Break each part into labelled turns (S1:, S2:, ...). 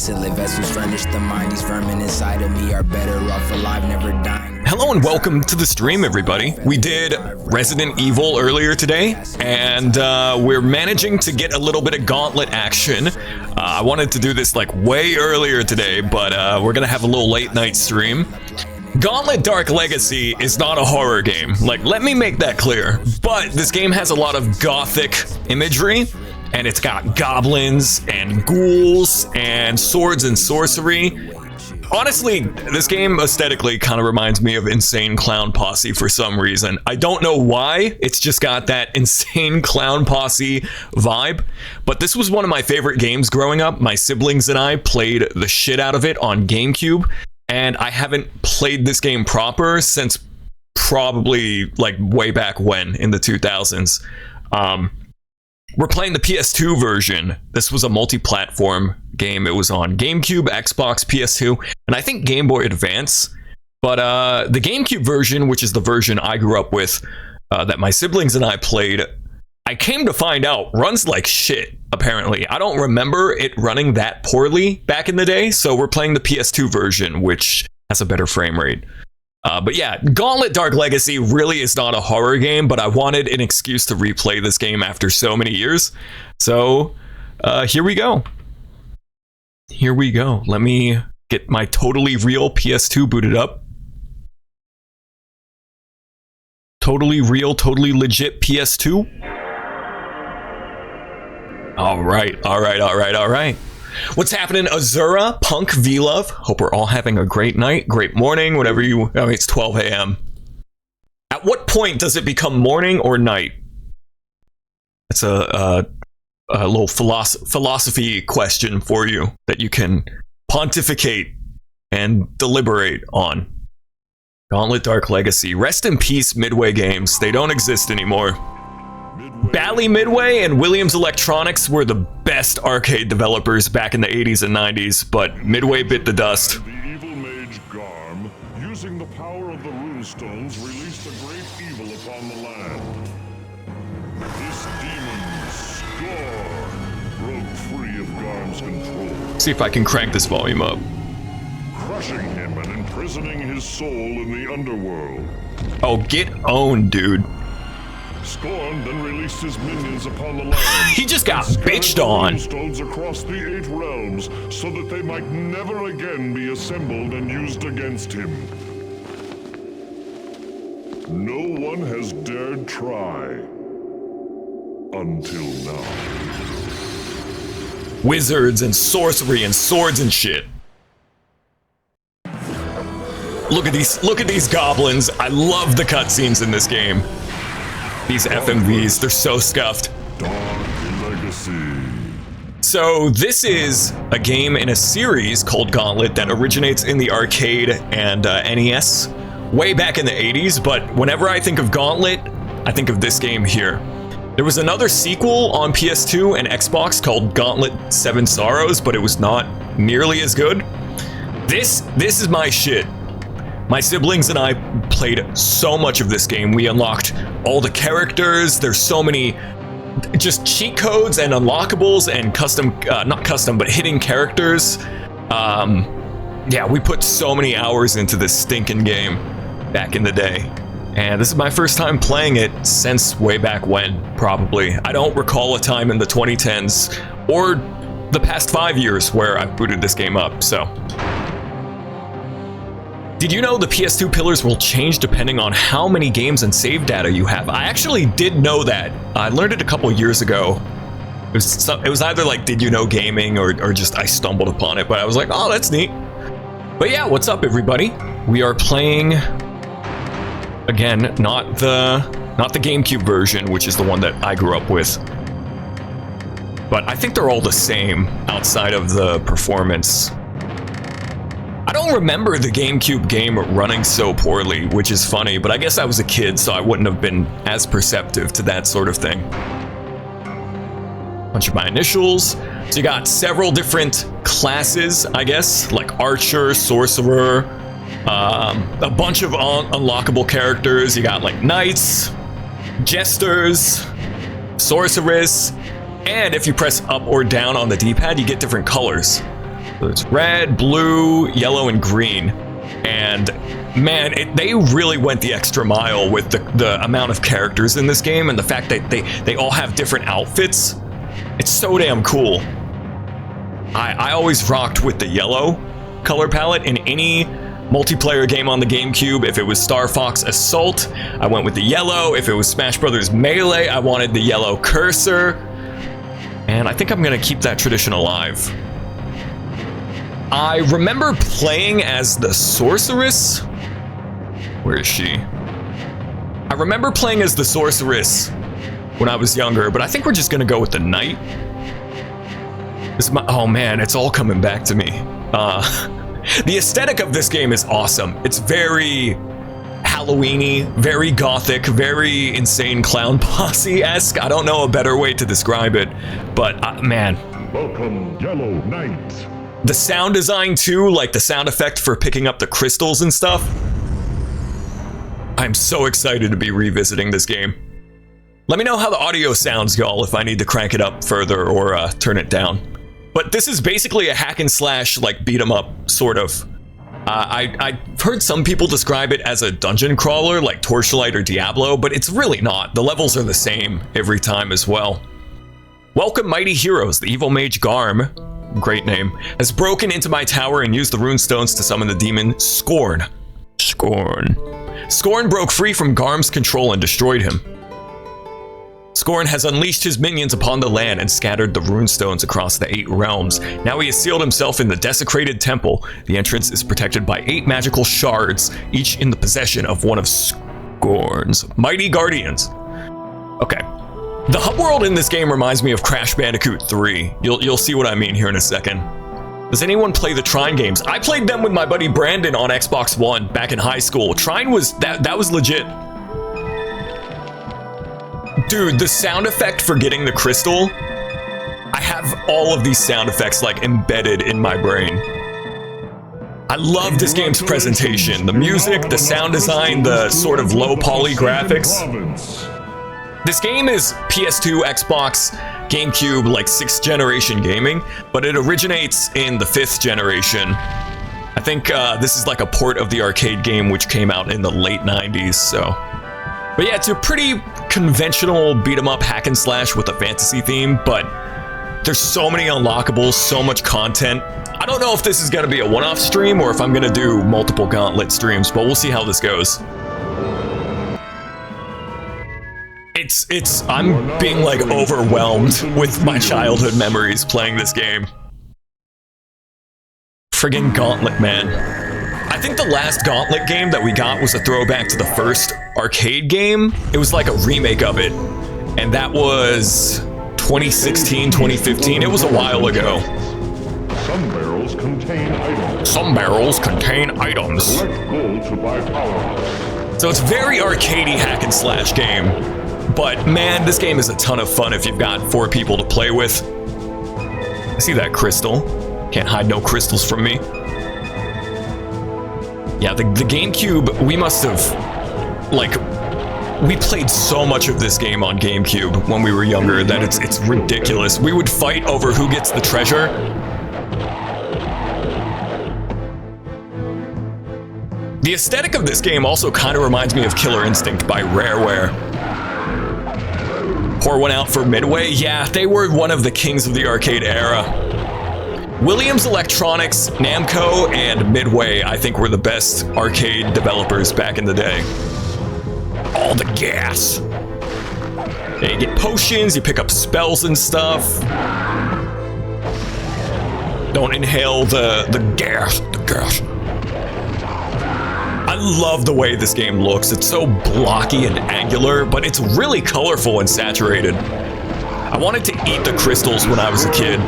S1: Silly vessels furnish the mind. These vermin inside of me are better off alive, never dying.
S2: Hello and welcome to the stream, everybody. We did Resident Evil earlier today, and we're managing to get a little bit of Gauntlet action. I wanted to do this like way earlier today, but we're gonna have a little late night stream. Gauntlet Dark Legacy is not a horror game. Like, let me make that clear. But this game has a lot of gothic imagery, and it's got goblins and ghouls and swords and sorcery. Honestly, this game aesthetically kind of reminds me of Insane Clown Posse for some reason. I don't know why, it's just got that Insane Clown Posse vibe. But this was one of my favorite games growing up. My siblings and I played the shit out of it on GameCube, and I haven't played this game proper since probably like way back when, in the 2000s. We're playing the PS2 version. This was a multi-platform game. It was on GameCube, Xbox, PS2, and I think Game Boy Advance. But the GameCube version, which is the version I grew up with, that my siblings and I played, I came to find out runs like shit, apparently. I don't remember it running that poorly back in the day, so we're playing the PS2 version, which has a better frame rate. But yeah, Gauntlet Dark Legacy really is not a horror game, but I wanted an excuse to replay this game after so many years. So, here we go. Here we go. Let me get my totally real PS2 booted up. Totally real, totally legit PS2. Alright. What's happening, Azura, Punk, V-Love? Hope we're all having a great night, great morning, whatever you... I mean, it's 12 a.m. At what point does it become morning or night? It's a little philosophy question for you that you can pontificate and deliberate on. Gauntlet Dark Legacy. Rest in peace, Midway Games. They don't exist anymore. Bally Midway and Williams Electronics were the best arcade developers back in the 80s and 90s, but Midway bit the dust.
S3: The evil mage Garm, using the power of the runestones, released a great evil upon the land. This demon, Scorn, broke free of Garm's control.
S2: See if I can crank this volume up.
S3: Crushing him and imprisoning his soul in the underworld.
S2: Oh, get owned, dude.
S3: Scorn then released his minions upon the land.
S2: He just got bitched on.
S3: Stones across the 8 realms so that they might never again be assembled and used against him. No one has dared try until now.
S2: Wizards and sorcery and swords and shit. Look at these goblins. I love the cutscenes in this game. These FMVs, they're so scuffed.
S3: Dark Legacy.
S2: So this is a game in a series called Gauntlet that originates in the arcade and NES way back in the 80s, but whenever I think of Gauntlet, I think of this game here. There was another sequel on PS2 and Xbox called Gauntlet 7 Sorrows, but it was not nearly as good. This is my shit. My siblings and I played so much of this game. We unlocked all the characters. There's so many just cheat codes and unlockables and custom, not custom, but hidden characters. Yeah, we put so many hours into this stinking game back in the day. And this is my first time playing it since way back when, probably. I don't recall a time in the 2010s or the past 5 years where I've booted this game up, so... Did you know the PS2 pillars will change depending on how many games and save data you have? I actually did know that. I learned it a couple years ago. It was either like Did You Know Gaming or just I stumbled upon it, but I was like, oh, that's neat. But yeah, what's up, everybody? We are playing, again, not the GameCube version, which is the one that I grew up with. But I think they're all the same outside of the performance. I don't remember the GameCube game running so poorly, which is funny, but I guess I was a kid, so I wouldn't have been as perceptive to that sort of thing. Bunch of my initials. So you got several different classes, I guess, like Archer, Sorcerer, a bunch of unlockable characters. You got like Knights, Jesters, Sorceress, and if you press up or down on the D-pad, you get different colors. So it's red, blue, yellow, and green. And man, they really went the extra mile with the amount of characters in this game and the fact that they all have different outfits. It's so damn cool. I always rocked with the yellow color palette in any multiplayer game on the GameCube. If it was Star Fox Assault, I went with the yellow. If it was Smash Brothers Melee, I wanted the yellow cursor. And I think I'm gonna keep that tradition alive. I remember playing as the sorceress. Where is she? I remember playing as the sorceress when I was younger, but I think we're just gonna go with the knight. Oh man, it's all coming back to me. The aesthetic of this game is awesome. It's very Halloween-y, very gothic, very insane clown posse-esque. I don't know a better way to describe it, but man.
S3: Welcome, Yellow Knight.
S2: The sound design too, like the sound effect for picking up the crystals and stuff. I'm so excited to be revisiting this game. Let me know how the audio sounds, y'all, if I need to crank it up further or turn it down. But this is basically a hack and slash, like beat 'em up, sort of. I've heard some people describe it as a dungeon crawler, like Torchlight or Diablo, but it's really not. The levels are the same every time as well. Welcome, mighty heroes. The evil mage Garm, great name, has broken into my tower and used the runestones to summon the demon Scorn. Scorn broke free from Garm's control and destroyed him. Scorn has unleashed his minions upon the land and scattered the runestones across the 8 realms. Now he has sealed himself in the desecrated temple. The entrance is protected by 8 magical shards, each in the possession of one of Scorn's mighty guardians. Okay. The hub world in this game reminds me of Crash Bandicoot 3. You'll see what I mean here in a second. Does anyone play the Trine games? I played them with my buddy Brandon on Xbox One back in high school. Trine was that was legit. Dude, the sound effect for getting the crystal, I have all of these sound effects like embedded in my brain. I love this game's presentation. The music, the sound design, the sort of low poly graphics. This game is PS2, Xbox, GameCube, like 6th generation gaming, but it originates in the 5th generation. I think this is like a port of the arcade game which came out in the late 90s, so. But yeah, it's a pretty conventional beat 'em up hack and slash with a fantasy theme, but there's so many unlockables, so much content. I don't know if this is gonna be a one-off stream or if I'm gonna do multiple Gauntlet streams, but we'll see how this goes. I'm being like overwhelmed with my childhood memories playing this game. Friggin' Gauntlet, man. I think the last Gauntlet game that we got was a throwback to the first arcade game. It was like a remake of it. And that was 2016, 2015. It was a while ago.
S3: Some barrels contain items.
S2: Some barrels contain items.
S3: Collect gold to buy power.
S2: So it's very arcadey hack and slash game. But man, this game is a ton of fun if you've got 4 people to play with. I see that crystal. Can't hide no crystals from me. Yeah, the GameCube, we must have, like, we played so much of this game on GameCube when we were younger that it's ridiculous. We would fight over who gets the treasure. The aesthetic of this game also kind of reminds me of Killer Instinct by Rareware. Pour one out for Midway? Yeah, they were one of the kings of the arcade era. Williams Electronics, Namco, and Midway, I think, were the best arcade developers back in the day. All the gas. Yeah, you get potions, you pick up spells and stuff. Don't inhale the gas, the gas. I love the way this game looks. It's so blocky and angular, but it's really colorful and saturated. I wanted to eat the crystals when I was a kid.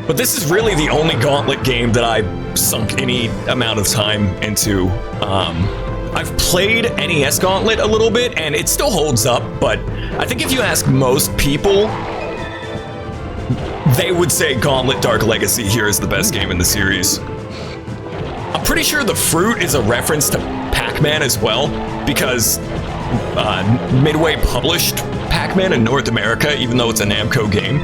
S2: But this is really the only Gauntlet game that I sunk any amount of time into. I've played NES Gauntlet a little bit, and it still holds up, but I think if you ask most people, they would say Gauntlet Dark Legacy here is the best game in the series. I'm pretty sure the fruit is a reference to Pac-Man as well, because Midway published Pac-Man in North America, even though it's a Namco game.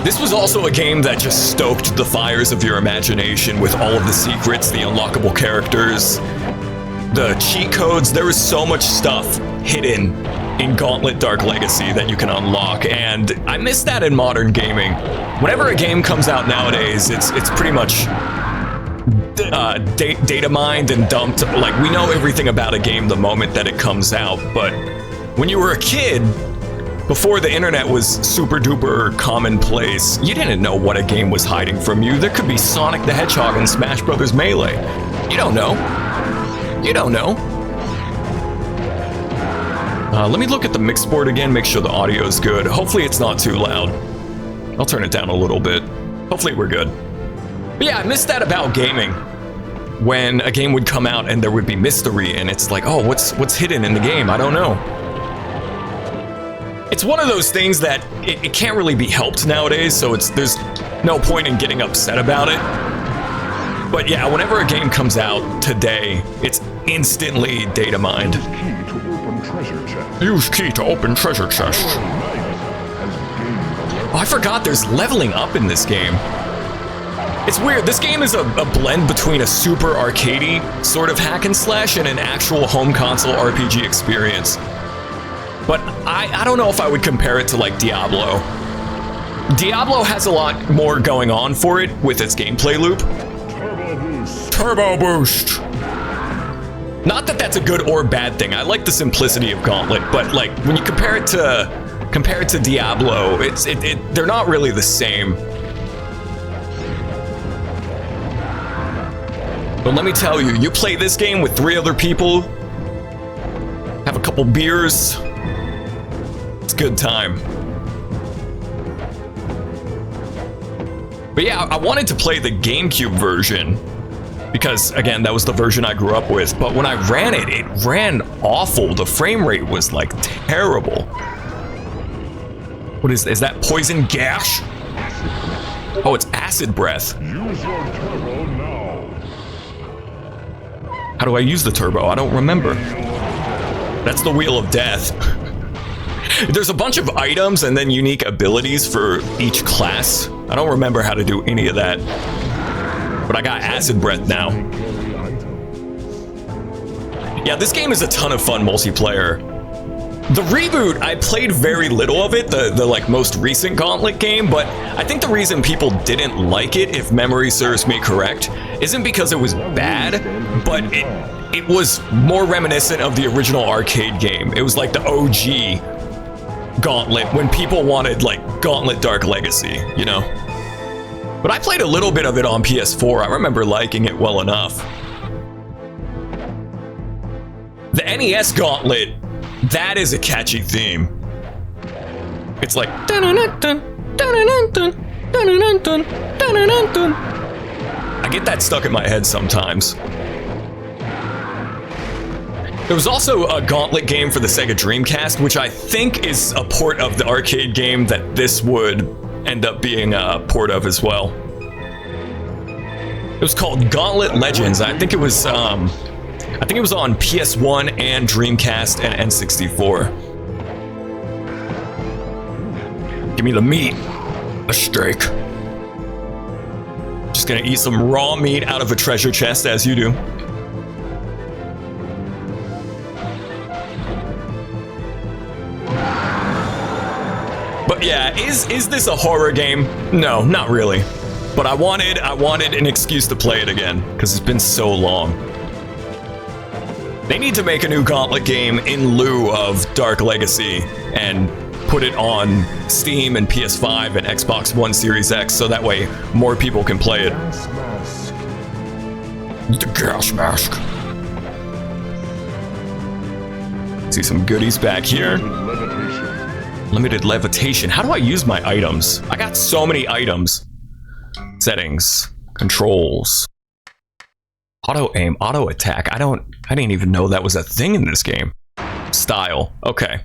S2: This was also a game that just stoked the fires of your imagination with all of the secrets, the unlockable characters, the cheat codes. There was so much stuff hidden in Gauntlet Dark Legacy that you can unlock, and I miss that in modern gaming. Whenever a game comes out nowadays, it's pretty much data mined and dumped. Like, we know everything about a game the moment that it comes out, but when you were a kid, before the internet was super duper commonplace, you didn't know what a game was hiding from you. There could be Sonic the Hedgehog in Smash Bros. Melee. You don't know. You don't know. Let me look at the mix board again, make sure the audio is good. Hopefully it's not too loud. I'll turn it down a little bit. Hopefully we're good. But yeah, I missed that about gaming. When a game would come out and there would be mystery, and it's like, oh, what's hidden in the game? I don't know. It's one of those things that it can't really be helped nowadays, so there's no point in getting upset about it. But yeah, whenever a game comes out today, it's instantly data mined. Use key to open treasure chest. Oh, I forgot there's leveling up in this game. It's weird, this game is a blend between a super arcadey sort of hack and slash and an actual home console RPG experience. But I don't know if I would compare it to like Diablo. Diablo has a lot more going on for it with its gameplay loop. Turbo boost. Not that that's a good or bad thing. I like the simplicity of Gauntlet, but like when you compare it to Diablo, they're not really the same. But let me tell you, you play this game with 3 other people, have a couple beers, it's a good time. But yeah, I wanted to play the GameCube version because, again, that was the version I grew up with. But when I ran it, it ran awful. The frame rate was like terrible. What is that poison gash? Oh, it's acid breath.
S3: Use your turbo now.
S2: How do I use the turbo? I don't remember. That's the Wheel of Death. There's a bunch of items and then unique abilities for each class. I don't remember how to do any of that. But I got acid breath now. Yeah, this game is a ton of fun multiplayer. The reboot, I played very little of it, the like most recent Gauntlet game, but I think the reason people didn't like it, if memory serves me correct, isn't because it was bad, but it was more reminiscent of the original arcade game. It was like the OG Gauntlet when people wanted like Gauntlet Dark Legacy, you know? But I played a little bit of it on PS4. I remember liking it well enough. The NES Gauntlet, that is a catchy theme. It's like I get that stuck in my head sometimes. There was also a Gauntlet game for the Sega Dreamcast, which I think is a port of the arcade game that this would end up being a port of as well. It was called Gauntlet Legends. I think it was on PS1 and Dreamcast and N64. Give me the meat. A steak. Just gonna eat some raw meat out of a treasure chest as you do. But yeah, is this a horror game? No, not really. But I wanted an excuse to play it again, because it's been so long. They need to make a new Gauntlet game in lieu of Dark Legacy and put it on Steam and PS5 and Xbox One Series X so that way more people can play it. The gas mask. See some goodies back here. Limited levitation. How do I use my items? I got so many items. Settings, controls, auto aim, auto attack. I didn't even know that was a thing in this game. Style. Okay.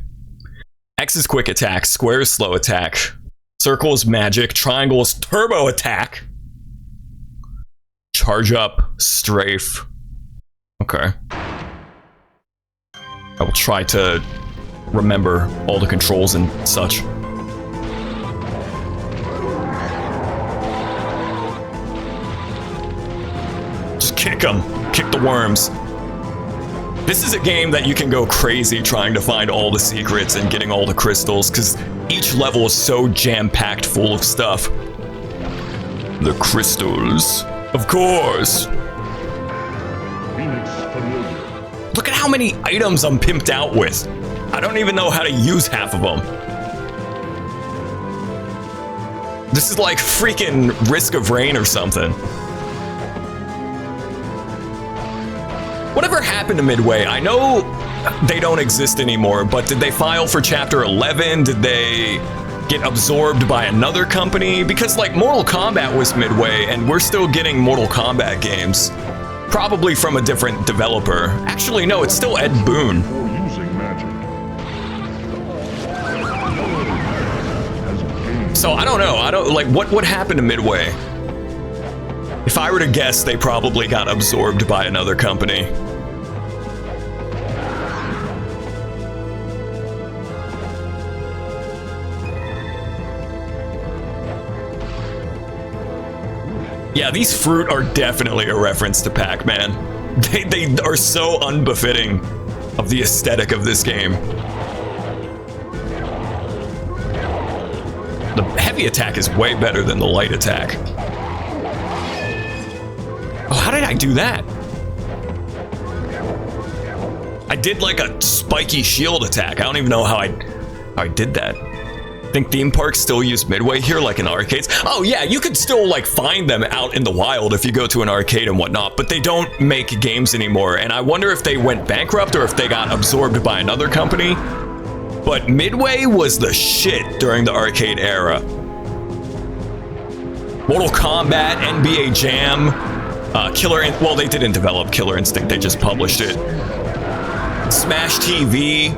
S2: X is quick attack, square is slow attack, circle is magic, triangle is turbo attack. Charge up, strafe. Okay. I will try to remember all the controls and such. Just kick them. Kick the worms. This is a game that you can go crazy trying to find all the secrets and getting all the crystals, because each level is so jam-packed full of stuff. The crystals. Of course. Look at how many items I'm pimped out with. I don't even know how to use half of them. This is like freaking Risk of Rain or something. Whatever happened to Midway? I know they don't exist anymore, but did they file for Chapter 11? Did they get absorbed by another company? Because like Mortal Kombat was Midway, and we're still getting Mortal Kombat games. Probably from a different developer. Actually, no, it's still Ed Boon. So I don't know. What happened to Midway? If I were to guess, they probably got absorbed by another company. Yeah, these fruit are definitely a reference to Pac-Man. They are so unbefitting of the aesthetic of this game. The heavy attack is way better than the light attack. Oh, how did I do that? I did like a spiky shield attack. I don't even know how I did that. I think theme parks still use Midway here, like in arcades. Oh yeah, you could still like find them out in the wild if you go to an arcade and whatnot, but they don't make games anymore. And I wonder if they went bankrupt or if they got absorbed by another company. But Midway was the shit during the arcade era. Mortal Kombat, NBA Jam, well, they didn't develop Killer Instinct, they just published it. Smash TV.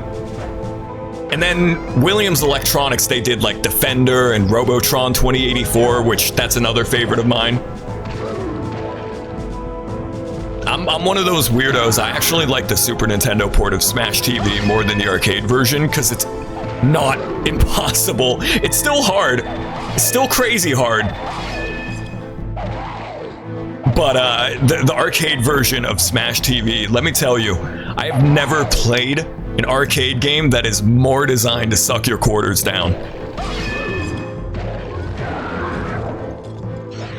S2: And then Williams Electronics, they did like Defender and Robotron 2084, which that's another favorite of mine. I'm one of those weirdos. I actually like the Super Nintendo port of Smash TV more than the arcade version because it's not impossible. It's still hard. It's still crazy hard. But the arcade version of Smash TV, let me tell you, I have never played an arcade game that is more designed to suck your quarters down.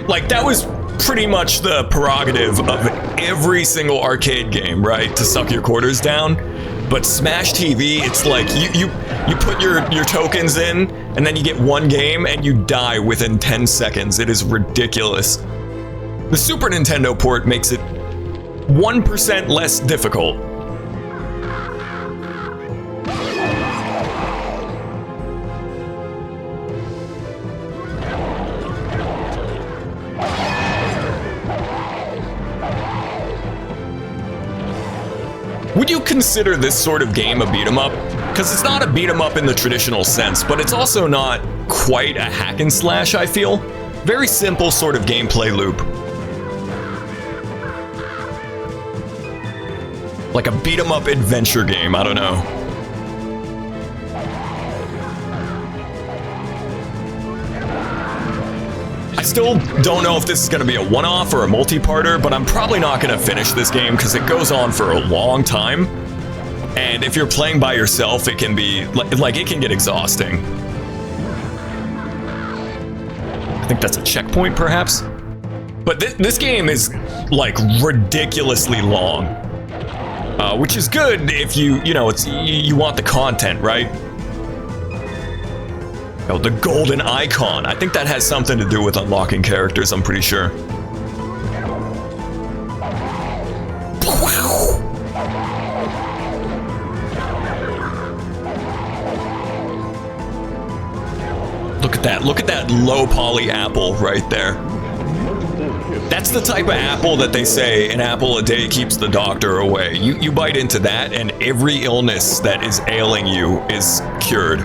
S2: Like, that was pretty much the prerogative of every single arcade game, right? To suck your quarters down. But Smash TV, it's like you put your tokens in, and then you get one game, and you die within 10 seconds. It is ridiculous. The Super Nintendo port makes it 1% less difficult. Would you consider this sort of game a beat-em-up? Because it's not a beat-em-up in the traditional sense, but it's also not quite a hack and slash, I feel. Very simple sort of gameplay loop. Like a beat-em-up adventure game, I don't know. I still don't know if this is going to be a one-off or a multi-parter, but I'm probably not going to finish this game because it goes on for a long time. And if you're playing by yourself, it can be, like it can get exhausting. I think that's a checkpoint, perhaps? But this game is, like, ridiculously long. Which is good if you want the content, right? Oh, the golden icon. I think that has something to do with unlocking characters, I'm pretty sure. Look at that low poly apple right there. That's the type of apple that they say an apple a day keeps the doctor away. You bite into that and every illness that is ailing you is cured.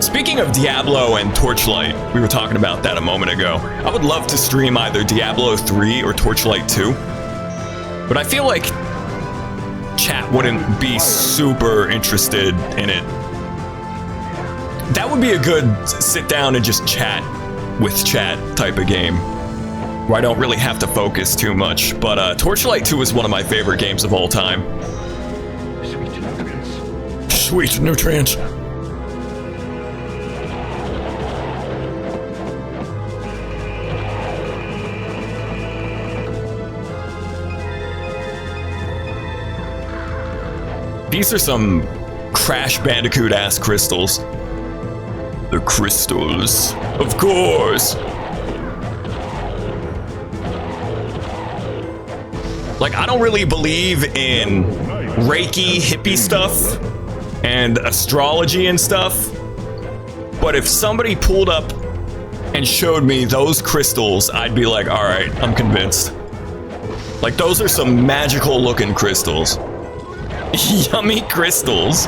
S2: Speaking of Diablo and Torchlight, we were talking about that a moment ago. I would love to stream either Diablo 3 or Torchlight 2. But I feel like chat wouldn't be super interested in it. That would be a good sit down and just chat with chat type of game, where I don't really have to focus too much. But Torchlight 2 is one of my favorite games of all time. Sweet nutrients. These are some Crash Bandicoot-ass crystals. The crystals, of course. Like, I don't really believe in Reiki hippie stuff and astrology and stuff, but if somebody pulled up and showed me those crystals, I'd be like, all right, I'm convinced. Like, those are some magical looking crystals. Yummy crystals.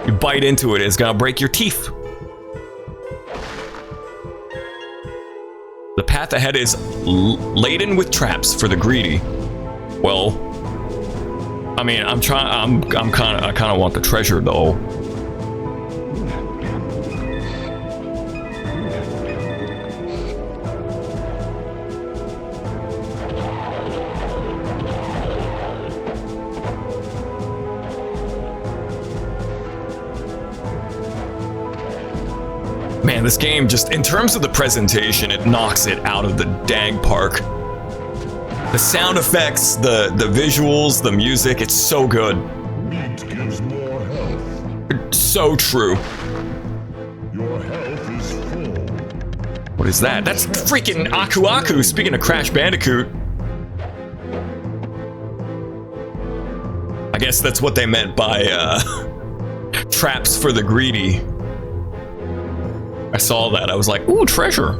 S2: You bite into it, it's gonna break your teeth. The path ahead is laden with traps for the greedy. Well, I mean, I kind of want the treasure though. Man, this game just, in terms of the presentation, it knocks it out of the dang park. The sound effects, the visuals, the music, it's so good.
S3: Meat gives more health.
S2: So true.
S3: Your health is full.
S2: What is that? That's freaking Aku Aku, speaking of Crash Bandicoot. I guess that's what they meant by traps for the greedy. I saw that, I was like, ooh, treasure.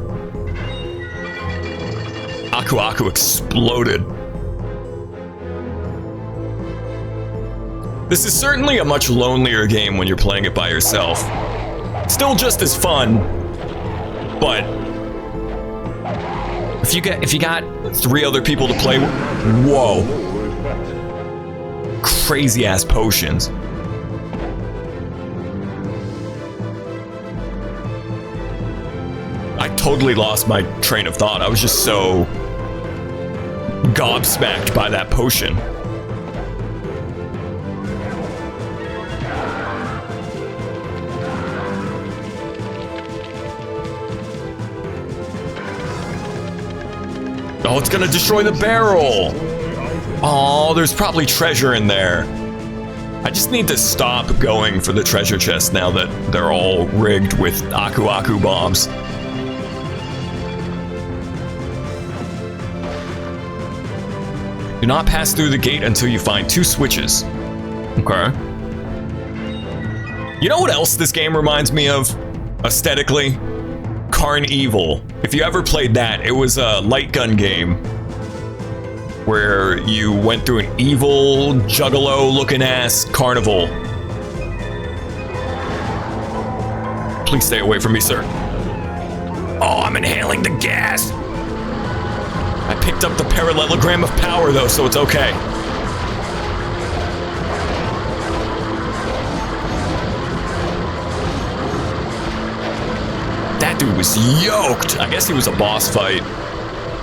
S2: Aku Aku exploded. This is certainly a much lonelier game when you're playing it by yourself. Still just as fun, but if you got 3 other people to play with, whoa. Crazy ass potions. I totally lost my train of thought. I was just so gobsmacked by that potion. Oh, it's gonna destroy the barrel. Oh, there's probably treasure in there. I just need to stop going for the treasure chest now that they're all rigged with Aku Aku bombs. Do not pass through the gate until you find 2 switches. Okay. You know what else this game reminds me of? Aesthetically? Carnival. If you ever played that, it was a light gun game where you went through an evil, juggalo-looking ass carnival. Please stay away from me, sir. Oh, I'm inhaling the gas. I picked up the parallelogram of power, though, so it's okay. That dude was yoked. I guess he was a boss fight.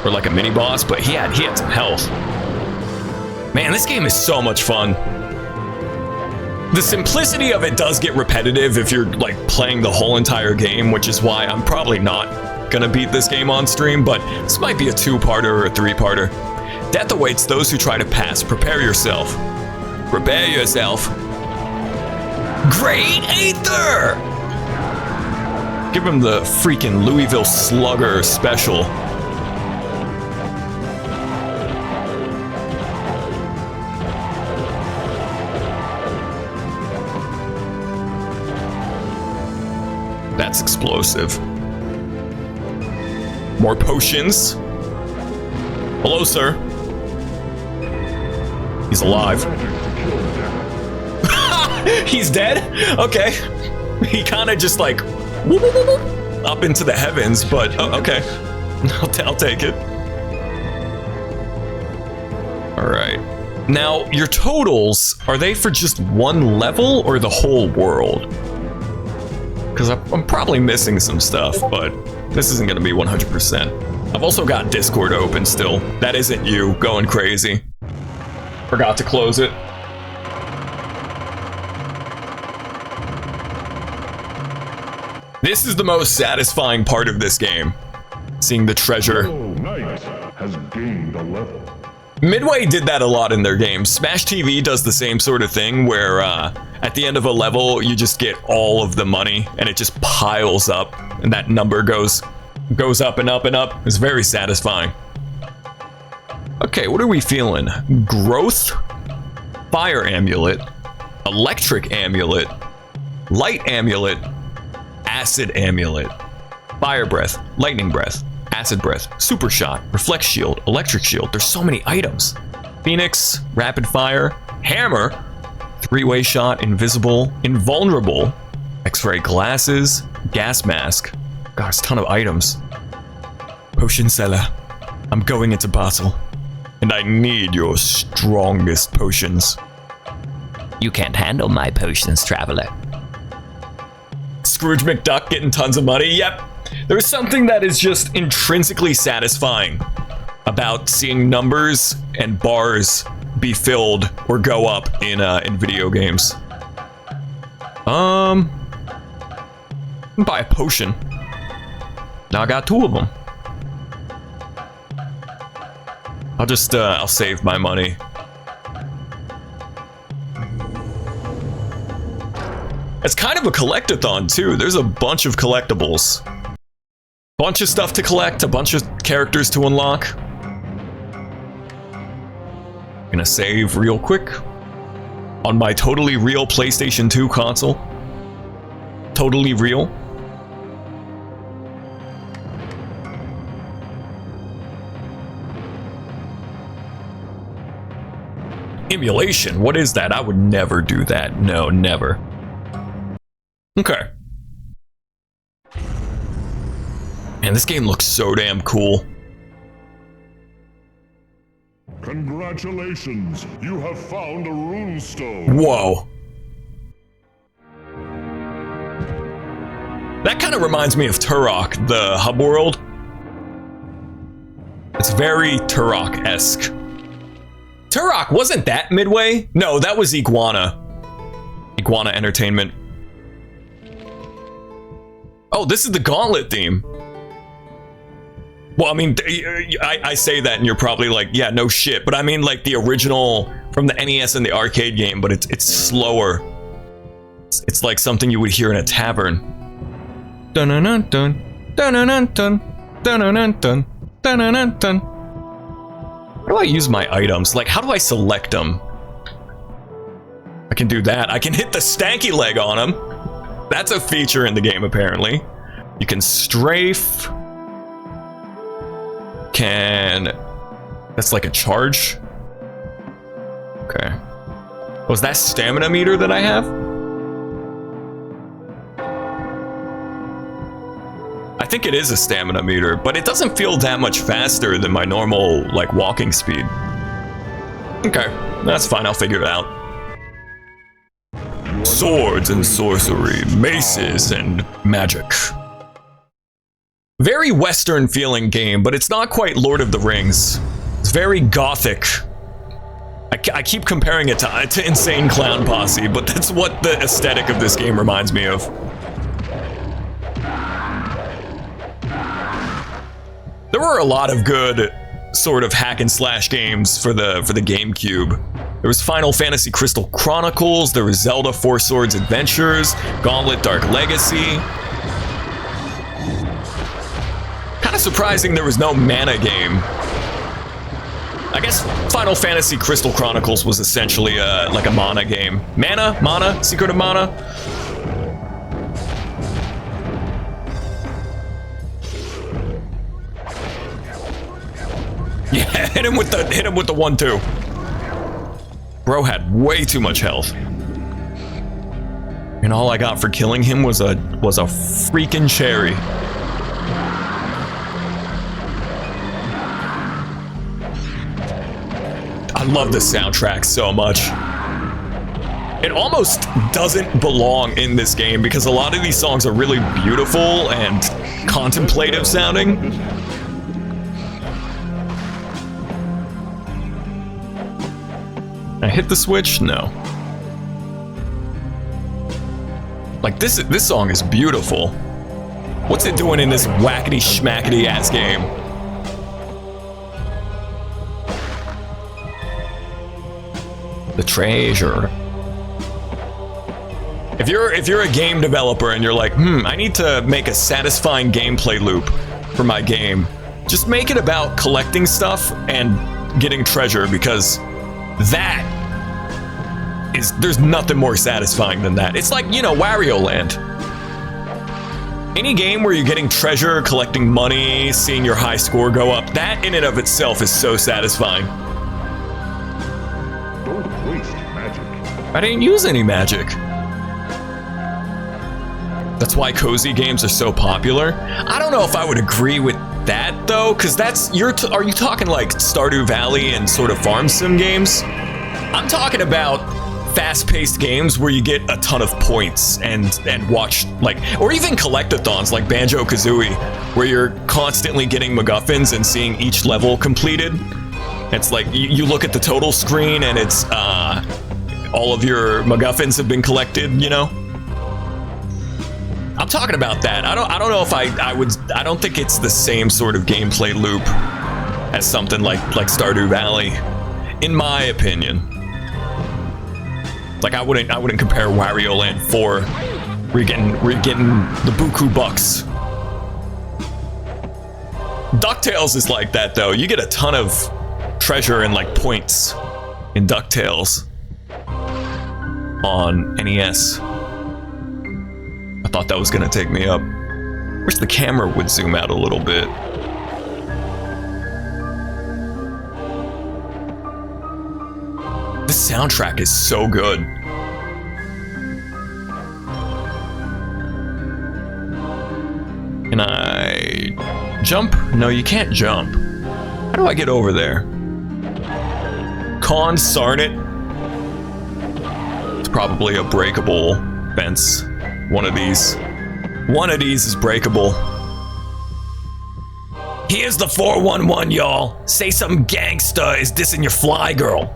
S2: Or like a mini boss, but he had some health. Man, this game is so much fun. The simplicity of it does get repetitive if you're like playing the whole entire game, which is why I'm probably not gonna beat this game on stream, but this might be a 2-parter or a 3-parter. Death awaits those who try to pass. Prepare yourself. Prepare yourself. Great Aether! Give him the freaking Louisville Slugger special. That's explosive. More potions. Hello, sir. He's alive. He's dead? Okay. He kind of just like whoop, whoop, whoop, whoop, up into the heavens, but okay. I'll take it. All right. Now, your totals, are they for just one level or the whole world? Because I'm probably missing some stuff, but this isn't going to be 100%. I've also got Discord open still. That isn't you going crazy. Forgot to close it. This is the most satisfying part of this game. Seeing the treasure.
S3: Knight has gained a level.
S2: Midway did that a lot in their games. Smash TV does the same sort of thing where at the end of a level, you just get all of the money and it just piles up and that number goes up and up and up. It's very satisfying. Okay, what are we feeling? Growth, Fire Amulet, Electric Amulet, Light Amulet, Acid Amulet, Fire Breath, Lightning Breath, Acid Breath, Super Shot, Reflect Shield, Electric Shield. There's so many items. Phoenix, Rapid Fire, Hammer, Three-Way Shot, Invisible, Invulnerable, X-Ray Glasses, Gas Mask. God, there's a ton of items. Potion Cellar. I'm going into battle, and I need your strongest potions.
S4: You can't handle my potions, traveler.
S2: Scrooge McDuck getting tons of money. Yep. There's something that is just intrinsically satisfying about seeing numbers and bars be filled or go up in video games. Buy a potion. Now I got 2 of them. I'll save my money. It's kind of a collectathon too. There's a bunch of collectibles. Bunch of stuff to collect, a bunch of characters to unlock. Gonna save real quick on my totally real PlayStation 2 console. Totally real. Emulation, what is that? I would never do that. No, never. Okay. Man, this game looks so damn cool.
S3: Congratulations, you have found a runestone.
S2: Whoa. That kind of reminds me of Turok, the hub world. It's very Turok-esque. Turok, wasn't that Midway? No, that was Iguana. Iguana Entertainment. Oh, this is the Gauntlet theme. Well, I mean, I say that and you're probably like, yeah, no shit. But I mean like the original from the NES and the arcade game, but it's slower. It's like something you would hear in a tavern. Dun-dun-dun-dun, dun-dun-dun-dun, dun-dun-dun-dun, dun-dun-dun-dun. How do I use my items? Like, how do I select them? I can do that. I can hit the stanky leg on them. That's a feature in the game, apparently. You can strafe. That's like a charge. Okay. Was that stamina meter that I have? I think it is a stamina meter, but it doesn't feel that much faster than my normal, like, walking speed. Okay, that's fine, I'll figure it out. Swords and sorcery, maces and magic. Very Western feeling game, but it's not quite Lord of the Rings. It's very gothic. I keep comparing it to Insane Clown Posse, but that's what the aesthetic of this game reminds me of. There were a lot of good sort of hack and slash games for the GameCube. There was Final Fantasy Crystal Chronicles, there was Zelda Four Swords Adventures, Gauntlet Dark Legacy. Kind of surprising there was no mana game. I guess Final Fantasy Crystal Chronicles was essentially like a mana game. Mana? Secret of Mana? Yeah, hit him with the 1-2. Bro had way too much health. And all I got for killing him was a freaking cherry. I love the soundtrack so much. It almost doesn't belong in this game because a lot of these songs are really beautiful and contemplative sounding. I hit the switch? No. Like this song is beautiful. What's it doing in this whackety schmackety ass game? The treasure. If you're a game developer and you're like, I need to make a satisfying gameplay loop for my game, just make it about collecting stuff and getting treasure, because there's nothing more satisfying than that. It's like, Wario Land. Any game where you're getting treasure, collecting money, seeing your high score go up, that in and of itself is so satisfying.
S3: Don't waste magic.
S2: I didn't use any magic. That's why cozy games are so popular. I don't know if I would agree with that though, because are you talking like Stardew Valley and sort of farm sim games? I'm talking about fast-paced games where you get a ton of points and watch, like, or even collectathons like Banjo-Kazooie, where you're constantly getting MacGuffins and seeing each level completed. It's like you look at the total screen and it's all of your MacGuffins have been collected, I'm talking about that. I don't know if I don't think it's the same sort of gameplay loop as something like Stardew Valley, in my opinion. Like I wouldn't compare Wario Land 4 where you're getting the buku bucks. DuckTales is like that though. You get a ton of treasure and like points in DuckTales on NES. I thought that was gonna take me up. Wish the camera would zoom out a little bit. The soundtrack is so good. Can I jump? No, you can't jump. How do I get over there? Consarn it. It's probably a breakable fence. One of these is breakable. Here's the 411, y'all. Say some gangsta is dissing your fly girl.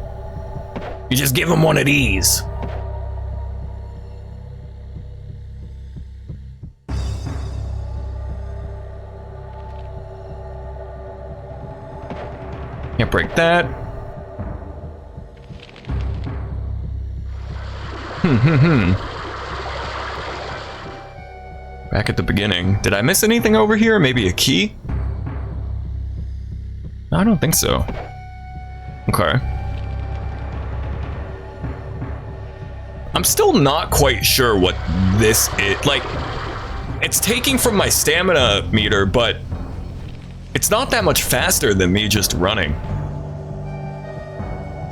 S2: You just give him one of these. Can't break that. Back at the beginning. Did I miss anything over here? Maybe a key? No, I don't think so. Okay. I'm still not quite sure what this is. Like, it's taking from my stamina meter, but it's not that much faster than me just running.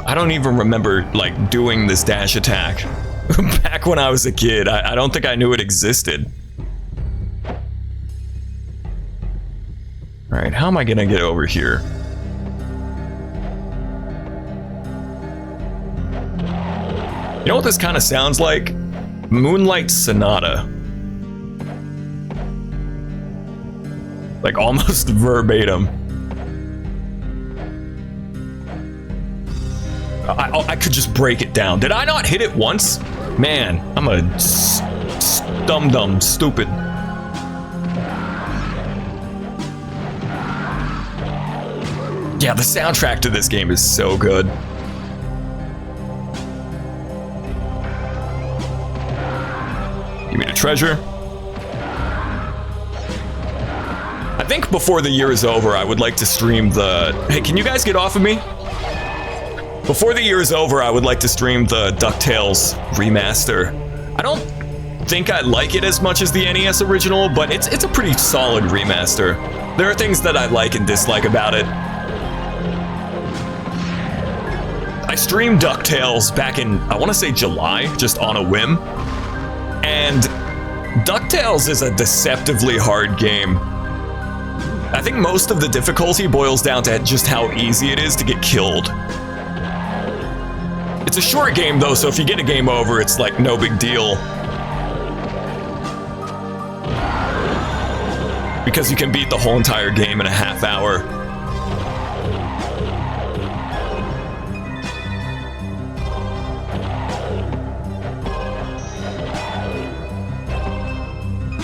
S2: I don't even remember, like, doing this dash attack back when I was a kid. I don't think I knew it existed. All right, how am I gonna get over here? You know what this kind of sounds like? Moonlight Sonata. Like almost verbatim. I could just break it down. Did I not hit it once? Man, I'm a dum-dum stupid. Yeah, the soundtrack to this game is so good. Give me the treasure. I think before the year is over, I would like to stream the... Hey, can you guys get off of me? Before the year is over, I would like to stream the DuckTales remaster. I don't think I like it as much as the NES original, but it's a pretty solid remaster. There are things that I like and dislike about it. I streamed DuckTales back in, I want to say July, just on a whim. And DuckTales is a deceptively hard game. I think most of the difficulty boils down to just how easy it is to get killed. It's a short game though, so if you get a game over, it's like no big deal. Because you can beat the whole entire game in a half hour.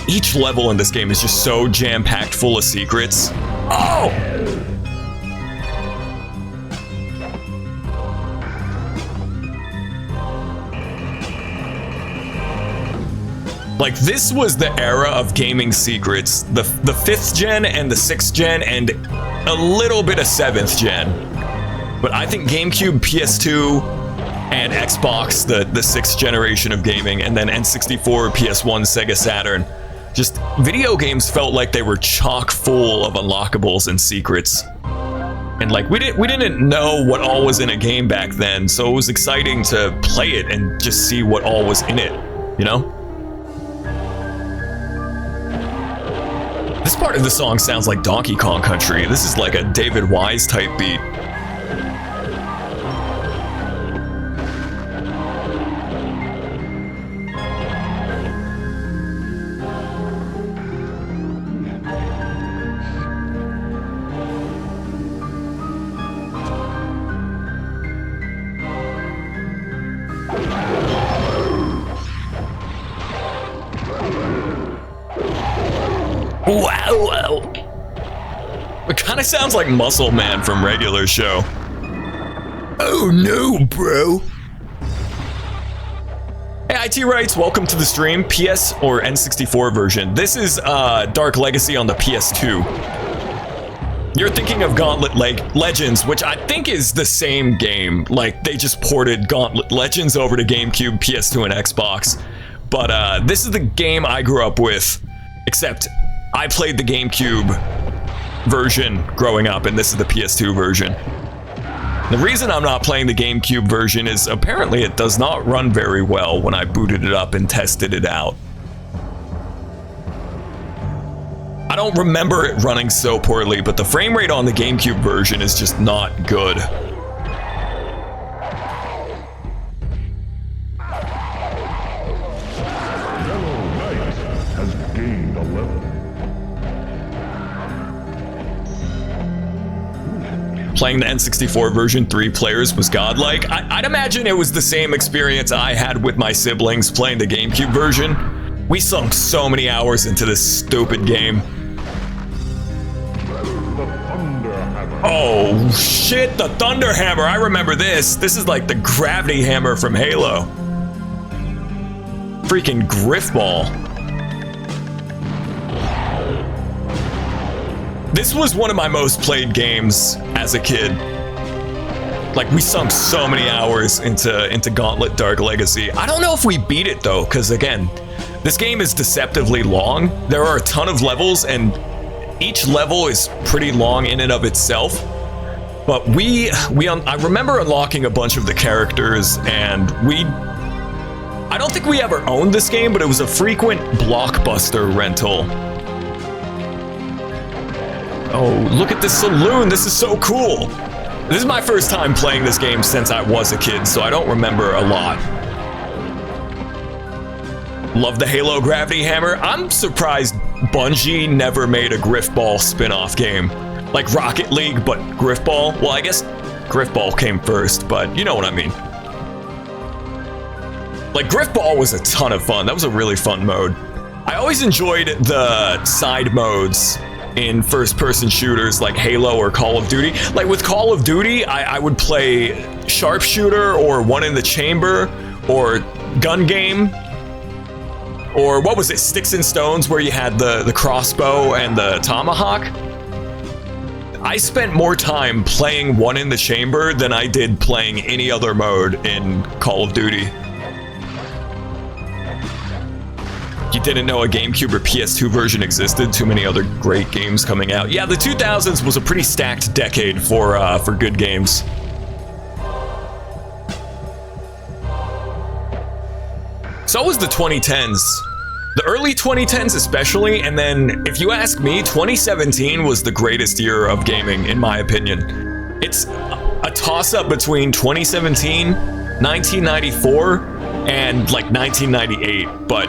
S2: Each level in this game is just so jam-packed full of secrets. Oh! Like, this was the era of gaming secrets. The 5th gen and the 6th gen and a little bit of 7th gen. But I think GameCube, PS2, and Xbox, the 6th generation of gaming, and then N64, PS1, Sega Saturn. Just video games felt like they were chock full of unlockables and secrets. And like we didn't know what all was in a game back then, so it was exciting to play it and just see what all was in it, you know? This part of the song sounds like Donkey Kong Country. This is like a David Wise type beat. Wow. It kind of sounds like Muscle Man from Regular Show. Oh no, bro. Hey, IT Rights, welcome to the stream. PS or N64 version. This is Dark Legacy on the PS2. You're thinking of Gauntlet Legends, which I think is the same game. Like, they just ported Gauntlet Legends over to GameCube, PS2, and Xbox. But this is the game I grew up with, except I played the GameCube version growing up, and this is the PS2 version. The reason I'm not playing the GameCube version is apparently it does not run very well when I booted it up and tested it out. I don't remember it running so poorly, but the frame rate on the GameCube version is just not good. Playing the N64 version 3 players was godlike. I'd imagine it was the same experience I had with my siblings playing the GameCube version. We sunk so many hours into this stupid game. Oh shit, the Thunder Hammer. I remember this. This is like the gravity hammer from Halo. Freaking Griffball. This was one of my most played games as a kid. Like, we sunk so many hours into Gauntlet Dark Legacy. I don't know if we beat it though, because again, this game is deceptively long. There are a ton of levels, and each level is pretty long in and of itself. But I remember unlocking a bunch of the characters, and I don't think we ever owned this game, but it was a frequent Blockbuster rental. Oh, look at this saloon. This is so cool. This is my first time playing this game since I was a kid, so I don't remember a lot. Love the Halo Gravity Hammer. I'm surprised Bungie never made a Griffball spin-off game. Like Rocket League, but Griffball. Well, I guess Griffball came first, but you know what I mean. Like, Griffball was a ton of fun. That was a really fun mode. I always enjoyed the side modes in first-person shooters like Halo or Call of Duty. Like with Call of Duty, I would play Sharpshooter or One in the Chamber or Gun Game. Or what was it, Sticks and Stones, where you had the crossbow and the tomahawk? I spent more time playing One in the Chamber than I did playing any other mode in Call of Duty. You didn't know a GameCube or PS2 version existed? Too many other great games coming out. Yeah, the 2000s was a pretty stacked decade for good games. So was the 2010s. The early 2010s especially, and then if you ask me, 2017 was the greatest year of gaming, in my opinion. It's a toss-up between 2017, 1994, and like 1998, but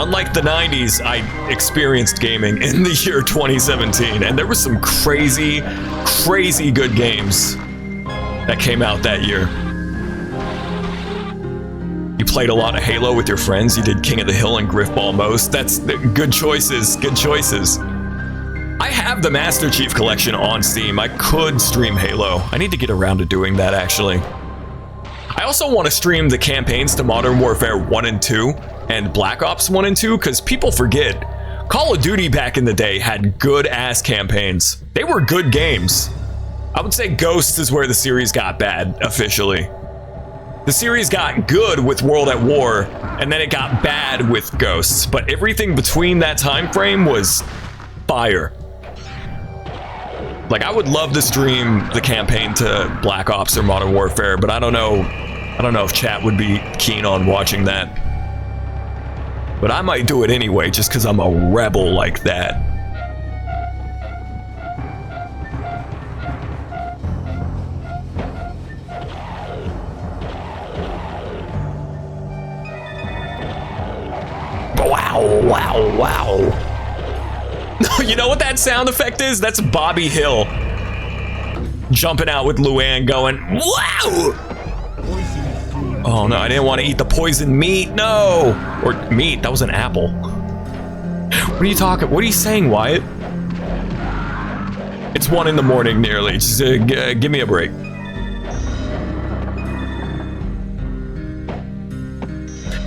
S2: unlike the 90s, I experienced gaming in the year 2017, and there was some crazy, crazy good games that came out that year. You played a lot of Halo with your friends. You did King of the Hill and Griffball most. That's good choices. Good choices. I have the Master Chief Collection on Steam. I could stream Halo. I need to get around to doing that, actually. I also want to stream the campaigns to Modern Warfare 1 and 2 and Black Ops 1 and 2, because people forget. Call of Duty back in the day had good-ass campaigns. They were good games. I would say Ghosts is where the series got bad, officially. The series got good with World at War, and then it got bad with Ghosts, but everything between that time frame was fire. Like, I would love to stream the campaign to Black Ops or Modern Warfare, but I don't know if chat would be keen on watching that. But I might do it anyway, just because I'm a rebel like that. Wow, wow. You know what that sound effect is? That's Bobby Hill jumping out with Luann going, wow! Oh no, I didn't want to eat the poison meat, no! Or meat, that was an apple. What are you talking, what are you saying, Wyatt? It's 1 in the morning nearly, just give me a break.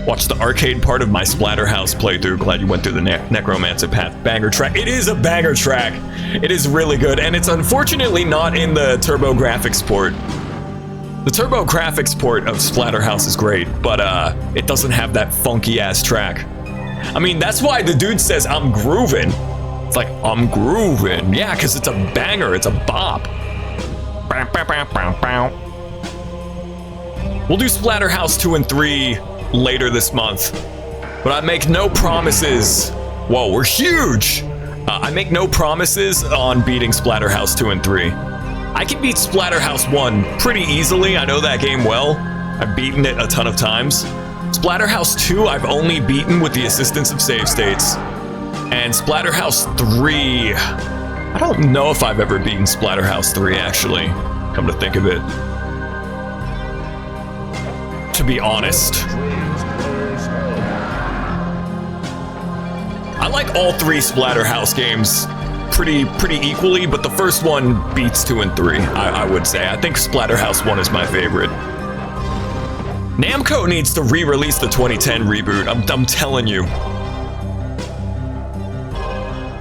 S2: Watch the arcade part of my Splatterhouse playthrough. Glad you went through the Necromancer path. Banger track. It is a banger track. It is really good, and it's unfortunately not in the TurboGrafx port. The TurboGrafx port of Splatterhouse is great, but it doesn't have that funky ass track. I mean, that's why the dude says I'm grooving. It's like, I'm grooving. Yeah, because it's a banger. It's a bop. We'll do Splatterhouse 2 and 3 later this month, but I make no promises. Whoa, we're huge. I make no promises on beating Splatterhouse 2 and 3. I can beat Splatterhouse 1 pretty easily. I know that game well. I've beaten it a ton of times. Splatterhouse 2 I've only beaten with the assistance of save states. And Splatterhouse 3, I don't know if I've ever beaten Splatterhouse 3 actually, come to think of it. To be honest. I like all 3 Splatterhouse games pretty equally, but the first one beats 2 and 3, I would say. I think Splatterhouse 1 is my favorite. Namco needs to re-release the 2010 reboot, I'm telling you.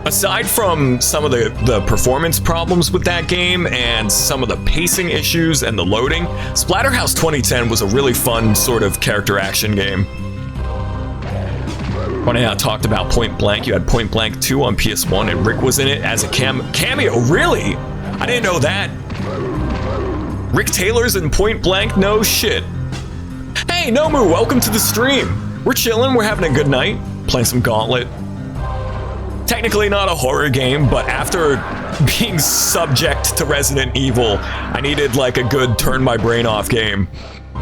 S2: Aside from some of the performance problems with that game and some of the pacing issues and the loading, Splatterhouse 2010 was a really fun sort of character action game. When I talked about Point Blank, you had Point Blank 2 on PS1 and Rick was in it as a cameo. Really? I didn't know that. Rick Taylor's in Point Blank? No shit. Hey, Nomu, welcome to the stream. We're chilling, we're having a good night, playing some Gauntlet. Technically not a horror game, but after being subject to Resident Evil, I needed like a good turn my brain off game.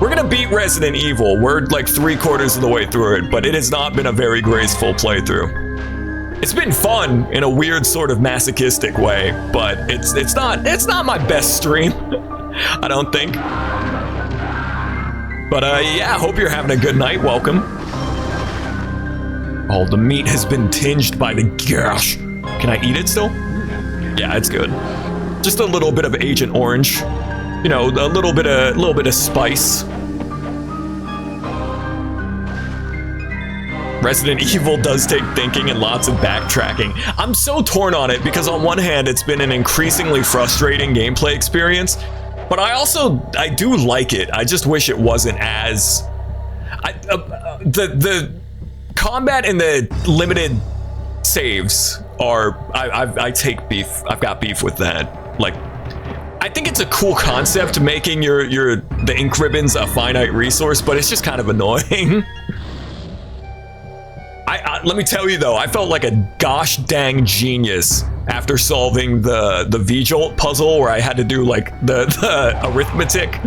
S2: We're gonna beat Resident Evil. We're like 3/4 of the way through it, but it has not been a very graceful playthrough. It's been fun in a weird sort of masochistic way, but it's not my best stream. I don't think. But yeah, hope you're having a good night. Welcome. Oh, the meat has been tinged by the gosh. Can I eat it still? Yeah, it's good. Just a little bit of Agent Orange. You know, a little bit of spice. Resident Evil does take thinking and lots of backtracking. I'm so torn on it because on one hand, it's been an increasingly frustrating gameplay experience, but I do like it. I just wish it wasn't as the combat and the limited saves are I take beef. I've got beef with that. Like, I think it's a cool concept making the ink ribbons a finite resource, but it's just kind of annoying. Let me tell you though, I felt like a gosh dang genius after solving the V-Jolt puzzle where I had to do like the arithmetic.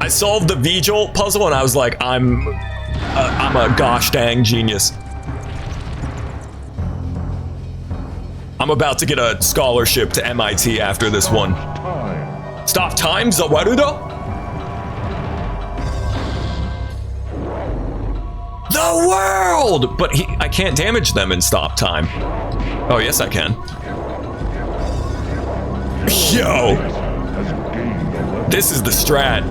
S2: I solved the V-Jolt puzzle and I was like, I'm a gosh dang genius. I'm about to get a scholarship to MIT after this one. Stop time, Zawarudo? The world! But I can't damage them in stop time. Oh, yes, I can. Yo! This is the strat.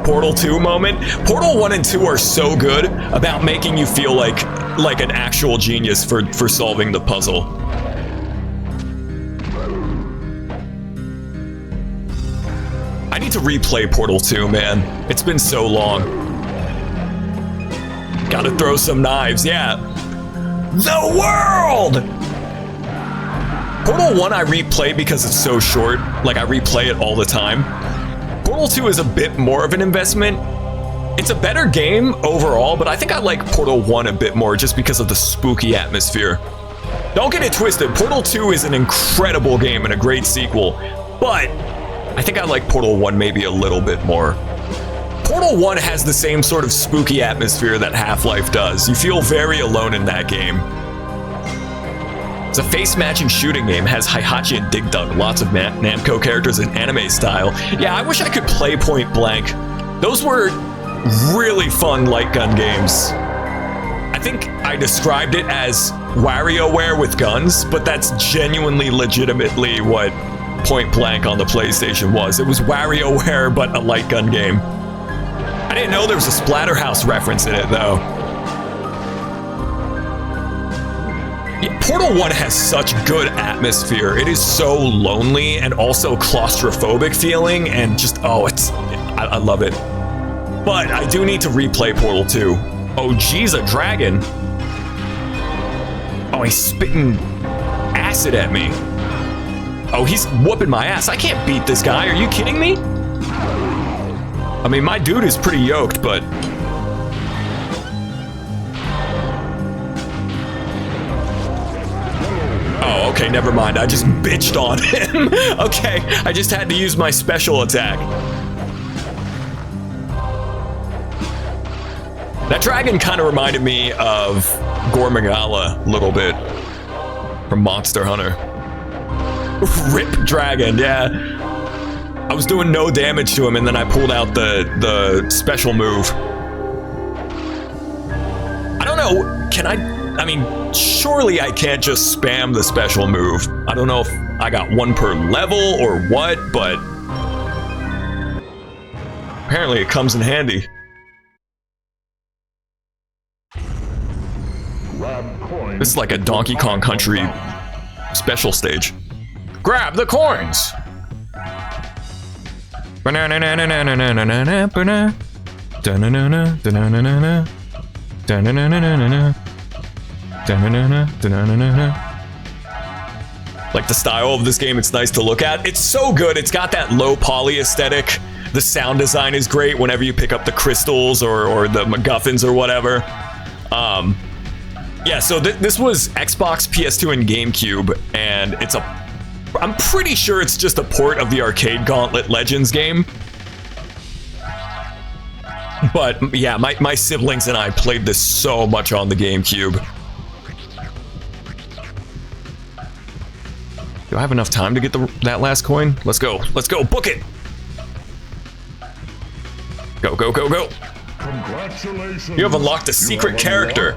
S2: Portal 2 moment. Portal 1 and 2 are so good about making you feel like an actual genius for solving the puzzle. I need to replay Portal 2, man. It's been so long. Gotta throw some knives, yeah. The world! Portal 1 I replay because it's so short. Like, I replay it all the time. Portal 2 is a bit more of an investment. It's a better game overall, but I think I like Portal 1 a bit more just because of the spooky atmosphere. Don't get it twisted, Portal 2 is an incredible game and a great sequel, but I think I like Portal 1 maybe a little bit more. Portal 1 has the same sort of spooky atmosphere that Half-Life does. You feel very alone in that game. It's a face-matching shooting game, has Heihachi and Dig Dug, lots of Namco characters in anime style. Yeah, I wish I could play Point Blank. Those were really fun light gun games. I think I described it as WarioWare with guns, but that's genuinely legitimately what Point Blank on the PlayStation was. It was WarioWare, but a light gun game. I didn't know there was a Splatterhouse reference in it, though. Yeah, Portal 1 has such good atmosphere. It is so lonely and also claustrophobic feeling, and just, I love it. But I do need to replay Portal 2. Oh, geez, a dragon. Oh, he's spitting acid at me. Oh, he's whooping my ass. I can't beat this guy. Are you kidding me? I mean, my dude is pretty yoked, but... Oh, okay, never mind. I just bitched on him. Okay, I just had to use my special attack. That dragon kind of reminded me of Gormagala a little bit from Monster Hunter. Rip dragon, yeah. I was doing no damage to him, and then I pulled out the special move. I don't know, can I mean, surely I can't just spam the special move. I don't know if I got one per level or what, but apparently it comes in handy. This is like a Donkey Kong Country special stage. Grab the coins! Like the style of this game, it's nice to look at. It's so good. It's got that low poly aesthetic. The sound design is great whenever you pick up the crystals or the MacGuffins or whatever. Yeah, so this was Xbox, PS2, and GameCube, and I'm pretty sure it's just a port of the arcade Gauntlet Legends game. But yeah, my siblings and I played this so much on the GameCube. Do I have enough time to get that last coin? Let's go, book it! Go, go, go, go!
S3: Congratulations.
S2: You have unlocked a secret character.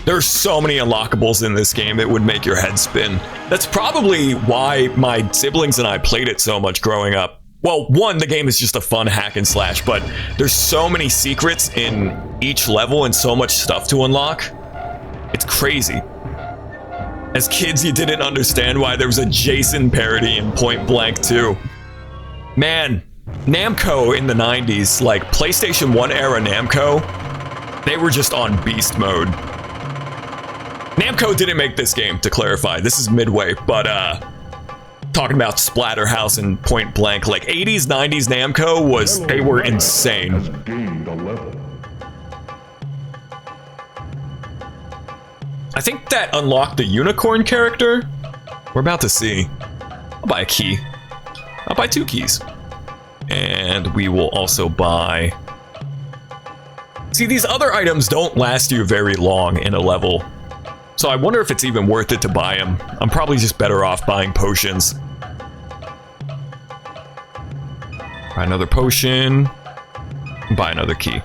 S2: There's so many unlockables in this game, it would make your head spin. That's probably why my siblings and I played it so much growing up. Well, one, the game is just a fun hack and slash, but there's so many secrets in each level and so much stuff to unlock. It's crazy. As kids, you didn't understand why there was a Jason parody in Point Blank 2. Man, Namco in the 90s, like PlayStation 1 era Namco, they were just on beast mode. Namco didn't make this game, to clarify. This is Midway, but talking about Splatterhouse and Point Blank, like 80s, 90s Namco they were insane. I think that unlocked the unicorn character. We're about to see. I'll buy a key. I'll buy 2 keys. And we will also buy... See, these other items don't last you very long in a level. So I wonder if it's even worth it to buy them. I'm probably just better off buying potions. Buy another potion. Buy another key.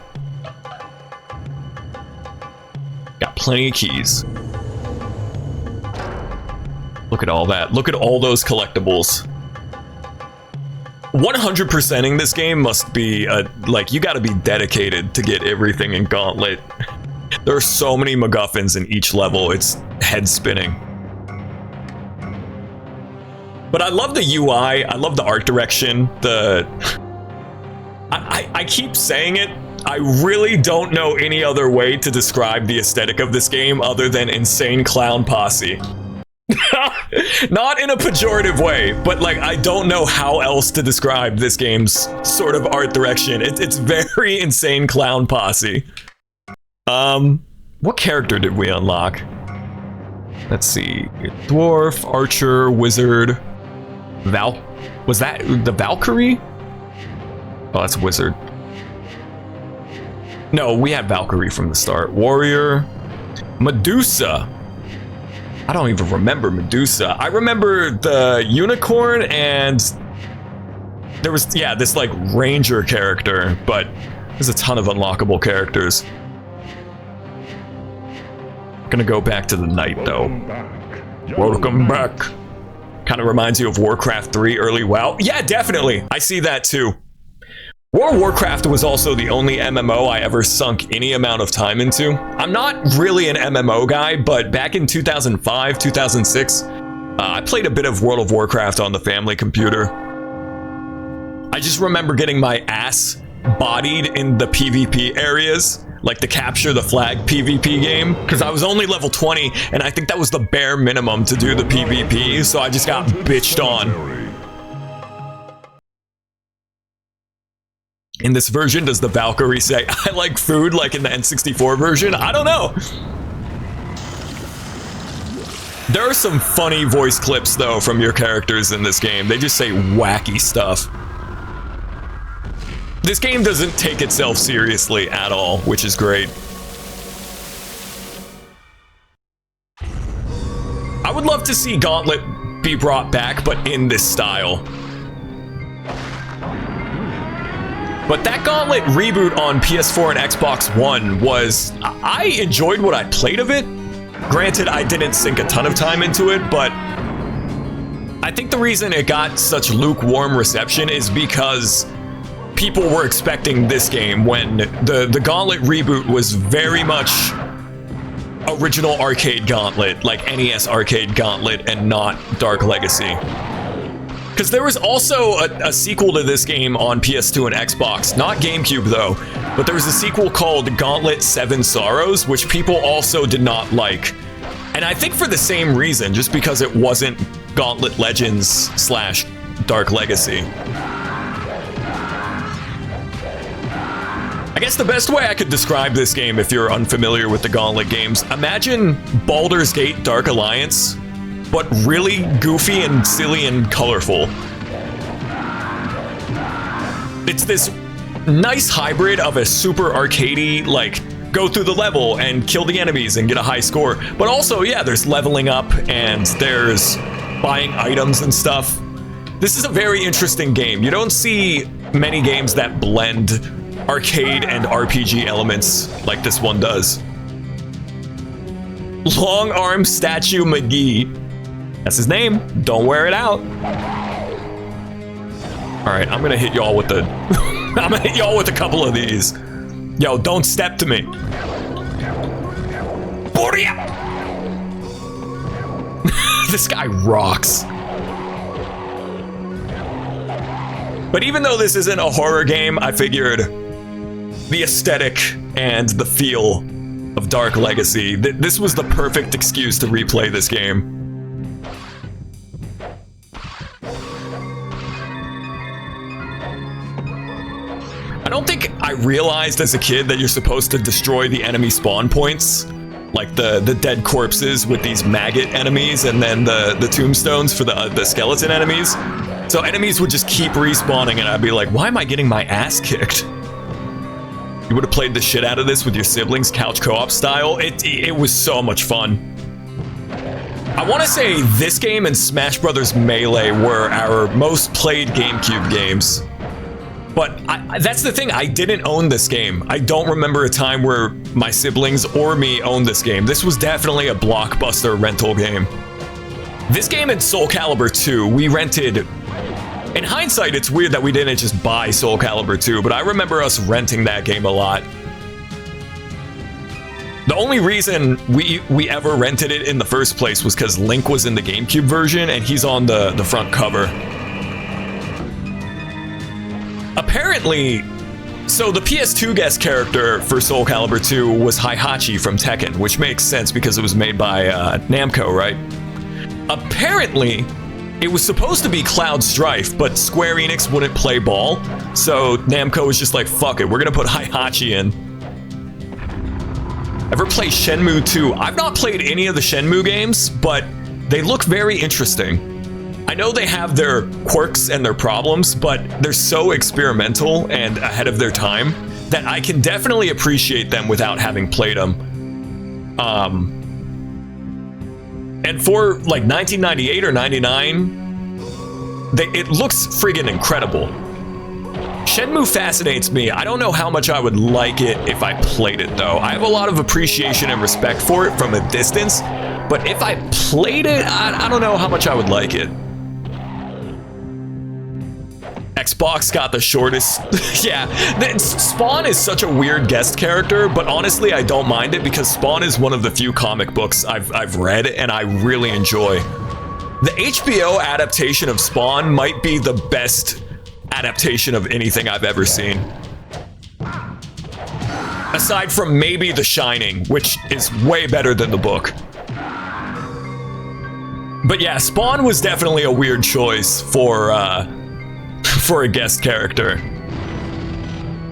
S2: Got plenty of keys. Look at all that. Look at all those collectibles. 100%ing this game must be, like, you gotta be dedicated to get everything in Gauntlet. There are so many MacGuffins in each level, it's head spinning. But I love the UI, I love the art direction, I keep saying it, I really don't know any other way to describe the aesthetic of this game other than insane clown posse. Not in a pejorative way, but like I don't know how else to describe this game's sort of art direction. It's very insane clown posse. What character did we unlock? Let's see. Dwarf, archer, wizard, was that the Valkyrie? Oh, that's wizard. No, we had Valkyrie from the start. Warrior, Medusa. I don't even remember Medusa. I remember the unicorn and there was, yeah, this like ranger character, but there's a ton of unlockable characters. Gonna go back to the knight though. Welcome back. Kind of reminds you of Warcraft 3 early WoW. Yeah, definitely. I see that too. World of Warcraft was also the only MMO I ever sunk any amount of time into. I'm not really an MMO guy, but back in 2005, 2006, I played a bit of World of Warcraft on the family computer. I just remember getting my ass bodied in the PvP areas, like the capture the flag PvP game, because I was only level 20, and I think that was the bare minimum to do the PvP, so I just got bitched on. In this version, does the Valkyrie say, I like food like in the N64 version? I don't know. There are some funny voice clips, though, from your characters in this game. They just say wacky stuff. This game doesn't take itself seriously at all, which is great. I would love to see Gauntlet be brought back, but in this style. But that Gauntlet reboot on PS4 and Xbox One was... I enjoyed what I played of it. Granted, I didn't sink a ton of time into it, but... I think the reason it got such lukewarm reception is because people were expecting this game when the Gauntlet reboot was very much original arcade Gauntlet, like NES arcade Gauntlet, and not Dark Legacy. Because there was also a sequel to this game on PS2 and Xbox, not GameCube though, but there was a sequel called Gauntlet 7 Sorrows, which people also did not like. And I think for the same reason, just because it wasn't Gauntlet Legends / Dark Legacy. I guess the best way I could describe this game, if you're unfamiliar with the Gauntlet games, imagine Baldur's Gate Dark Alliance, but really goofy and silly and colorful. It's this nice hybrid of a super arcadey, like, go through the level and kill the enemies and get a high score. But also, yeah, there's leveling up and there's buying items and stuff. This is a very interesting game. You don't see many games that blend arcade and RPG elements like this one does. Long Arm Statue McGee. That's his name. Don't wear it out. All right, I'm gonna hit y'all with the... I'm gonna hit y'all with a couple of these. Yo, don't step to me. This guy rocks. But even though this isn't a horror game, I figured the aesthetic and the feel of Dark Legacy, this was the perfect excuse to replay this game. I don't think I realized as a kid that you're supposed to destroy the enemy spawn points like the dead corpses with these maggot enemies, and then the tombstones for the skeleton enemies. So enemies would just keep respawning, and I'd be like, why am I getting my ass kicked? You would have played the shit out of this with your siblings, couch co-op style. It was so much fun. I want to say this game and Smash Bros. Melee were our most played GameCube games. But that's the thing, I didn't own this game. I don't remember a time where my siblings or me owned this game. This was definitely a blockbuster rental game. This game and Soul Calibur 2, we rented. In hindsight, it's weird that we didn't just buy Soul Calibur 2, but I remember us renting that game a lot. The only reason we ever rented it in the first place was because Link was in the GameCube version, and he's on the front cover. Apparently, so the PS2 guest character for Soul Calibur 2 was Heihachi from Tekken, which makes sense because it was made by Namco, right? Apparently, it was supposed to be Cloud Strife, but Square Enix wouldn't play ball, so Namco was just like, fuck it, we're gonna put Heihachi in. Ever play Shenmue 2? I've not played any of the Shenmue games, but they look very interesting. I know they have their quirks and their problems, but they're so experimental and ahead of their time that I can definitely appreciate them without having played them. And for like 1998 or 99, it looks friggin' incredible. Shenmue fascinates me. I don't know how much I would like it if I played it, though. I have a lot of appreciation and respect for it from a distance, but if I played it, I don't know how much I would like it. Xbox got the shortest. Yeah, Spawn is such a weird guest character, but honestly, I don't mind it because Spawn is one of the few comic books I've read and I really enjoy. The HBO adaptation of Spawn might be the best adaptation of anything I've ever seen. Aside from maybe The Shining, which is way better than the book. But yeah, Spawn was definitely a weird choice for a guest character.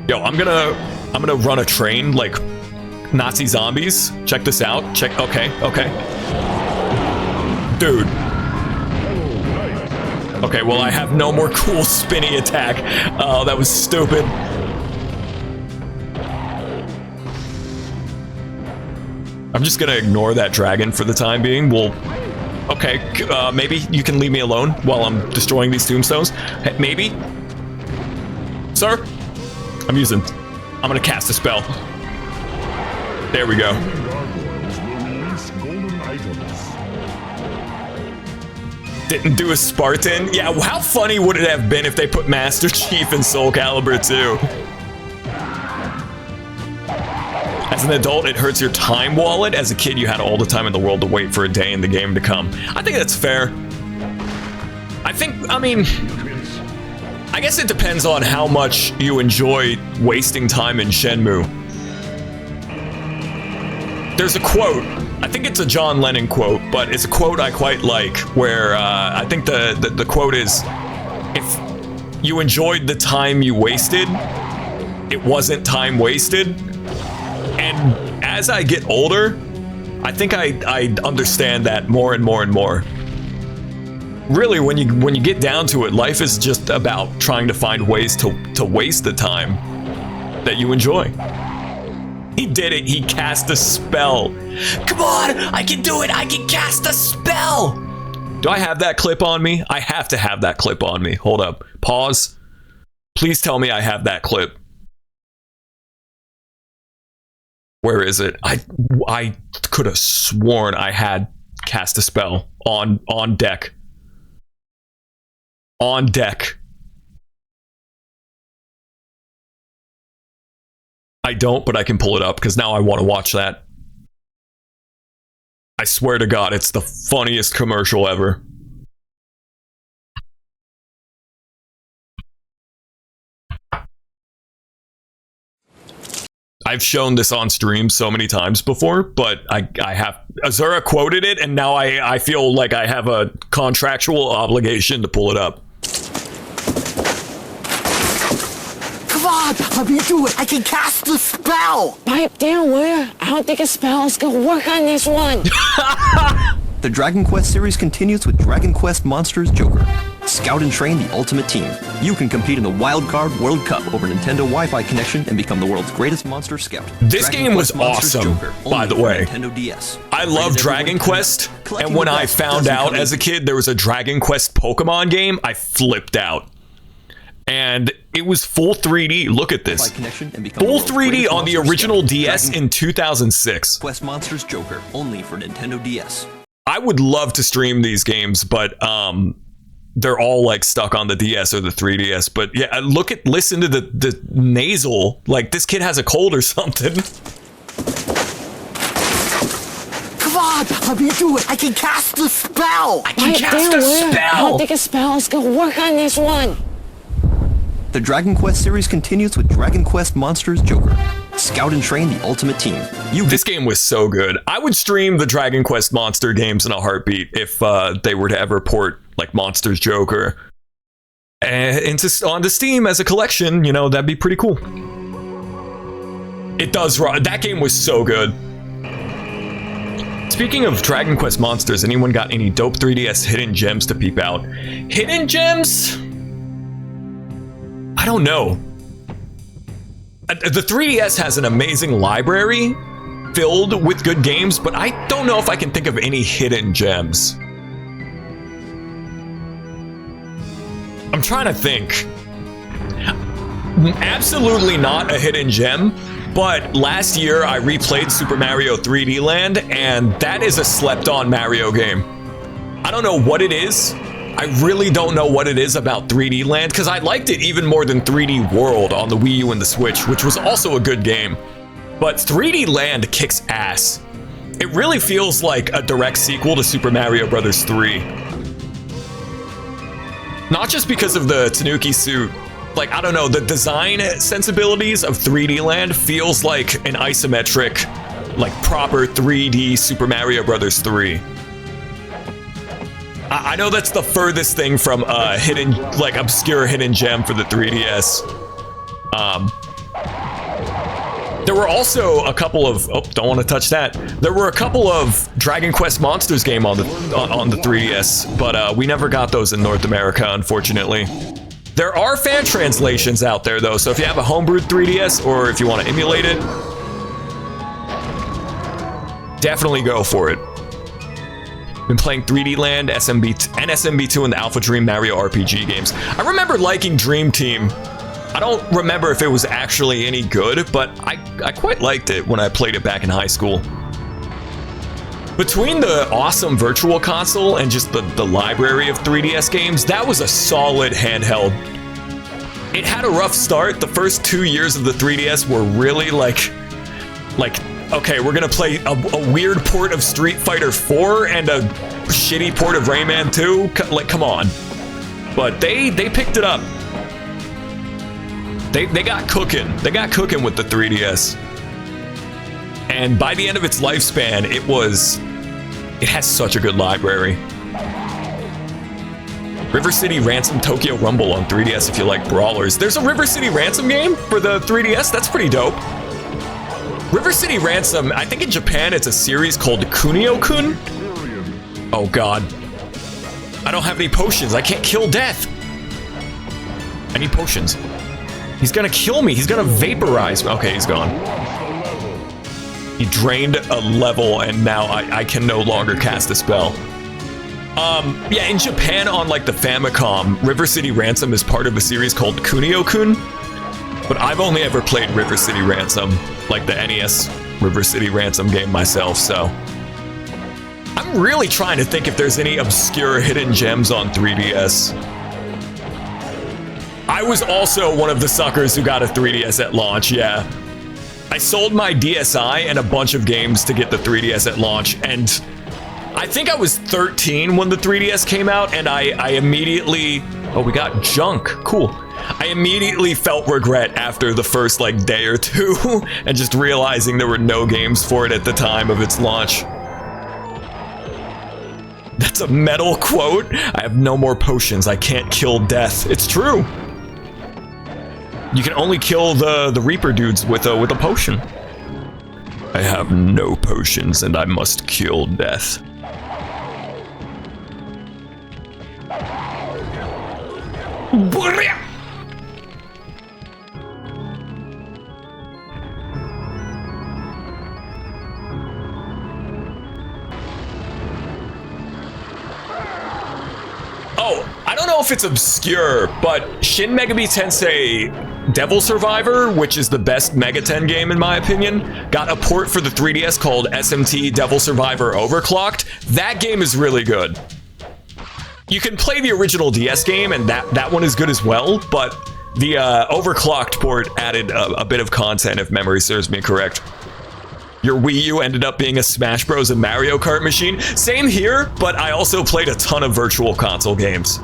S2: Yo, I'm gonna run a train like Nazi zombies. Check this out. Okay. Dude. Okay, well, I have no more cool spinny attack. Oh, that was stupid. I'm just gonna ignore that dragon for the time being. Okay, maybe you can leave me alone while I'm destroying these tombstones. Maybe? Sir? I'm gonna cast a spell. There we go. Didn't do a Spartan? Yeah, how funny would it have been if they put Master Chief in Soul Calibur 2? As an adult, it hurts your time wallet. As a kid, you had all the time in the world to wait for a day in the game to come. I think that's fair. I guess it depends on how much you enjoy wasting time in Shenmue. There's a quote, I think it's a John Lennon quote, but it's a quote I quite like, where I think the quote is, if you enjoyed the time you wasted, it wasn't time wasted. And as I get older, I think I understand that more and more and more. Really, when you get down to it, life is just about trying to find ways to waste the time that you enjoy. He did it. He cast a spell. Come on, I can do it. I can cast a spell. Do I have that clip on me? I have to have that clip on me. Hold up. Pause. Please tell me I have that clip. Where is it? I could have sworn I had cast a spell on deck. On deck. I don't, but I can pull it up because now I want to watch that. I swear to God, it's the funniest commercial ever. I've shown this on stream so many times before, but I have... Azura quoted it, and now I feel like I have a contractual obligation to pull it up.
S1: Come on!
S5: on, let me do it. I can cast the spell.
S6: Pipe down, Wyatt. I don't think a spell is gonna work on this one.
S7: The Dragon Quest series continues with Dragon Quest Monsters Joker. Scout and train the ultimate team. You can compete in the Wild Card World Cup over Nintendo Wi-Fi connection and become the world's greatest monster scout.
S2: This
S7: Dragon
S2: game was
S7: Quest Monsters
S2: awesome,
S7: Joker,
S2: by
S7: only
S2: the
S7: for
S2: way.
S7: Nintendo DS.
S2: I love Dragon Quest, and when I found out as a kid there was a Dragon Quest Pokemon game, I flipped out. And it was full 3D. Look at this. Full 3D on the original DS in 2006.
S7: Quest Monsters Joker, only for Nintendo DS.
S2: I would love to stream these games, but they're all like stuck on the DS or the 3DS. But yeah, listen to the nasal. Like this kid has a cold or something.
S5: Come on, let me do it. I can cast the spell.
S6: Pipe down, Wyatt. I don't think a spell is gonna work on this one.
S7: The Dragon Quest series continues with Dragon Quest Monsters Joker. Scout and train the ultimate team.
S2: This game was so good. I would stream the Dragon Quest monster games in a heartbeat if they were to ever port like Monsters Joker onto Steam as a collection. You know, that'd be pretty cool. It does. That game was so good. Speaking of Dragon Quest monsters, anyone got any dope 3DS hidden gems to peep out? Hidden gems? I don't know. The 3DS has an amazing library filled with good games, but I don't know if I can think of any hidden gems. I'm trying to think. Absolutely not a hidden gem, but last year I replayed Super Mario 3D Land, and that is a slept-on Mario game. I don't know what it is. I really don't know what it is about 3D Land, because I liked it even more than 3D World on the Wii U and the Switch, which was also a good game. But 3D Land kicks ass. It really feels like a direct sequel to Super Mario Bros. 3. Not just because of the Tanuki suit. Like, I don't know, the design sensibilities of 3D Land feels like an isometric, like proper 3D Super Mario Bros. 3. I know that's the furthest thing from a hidden, like obscure hidden gem for the 3DS. There were also a couple of, don't want to touch that. There were a couple of Dragon Quest Monsters game on the 3DS, but we never got those in North America, unfortunately. There are fan translations out there though, so if you have a homebrewed 3DS or if you want to emulate it, definitely go for it. Been playing 3D Land, SMB, and SMB2 and the Alpha Dream Mario RPG games. I remember liking Dream Team. I don't remember if it was actually any good, but I quite liked it when I played it back in high school. Between the awesome Virtual Console and just the library of 3DS games, that was a solid handheld. It had a rough start. The first 2 years of the 3DS were really like, okay, we're gonna play a weird port of Street Fighter 4 and a shitty port of Rayman 2. Like, come on. But they picked it up. They got cooking. They got cooking with the 3DS. And by the end of its lifespan, it has such a good library. River City Ransom Tokyo Rumble on 3DS if you like brawlers. There's a River City Ransom game for the 3DS. That's pretty dope. River City Ransom, I think in Japan it's a series called Kunio-kun. Oh god. I don't have any potions. I can't kill death. I need potions. He's gonna kill me. He's gonna vaporize me. Okay, he's gone. He drained a level and now I can no longer cast a spell. Yeah, in Japan on like the Famicom, River City Ransom is part of a series called Kunio-kun. But I've only ever played River City Ransom, like the NES River City Ransom game myself, so. I'm really trying to think if there's any obscure hidden gems on 3DS. I was also one of the suckers who got a 3DS at launch, yeah. I sold my DSi and a bunch of games to get the 3DS at launch, and I think I was 13 when the 3DS came out, and I immediately... Oh, we got junk. Cool. I immediately felt regret after the first like day or two and just realizing there were no games for it at the time of its launch. That's a metal quote. I have no more potions. I can't kill death. It's true. You can only kill the Reaper dudes with a potion. I have no potions and I must kill death. Oh, I don't know if it's obscure, but Shin Megami Tensei Devil Survivor, which is the best Megaten game in my opinion, got a port for the 3DS called SMT Devil Survivor Overclocked. That game is really good. You can play the original DS game, and that one is good as well, but the Overclocked port added a bit of content, if memory serves me correct. Your Wii U ended up being a Smash Bros. And Mario Kart machine. Same here, but I also played a ton of Virtual Console games.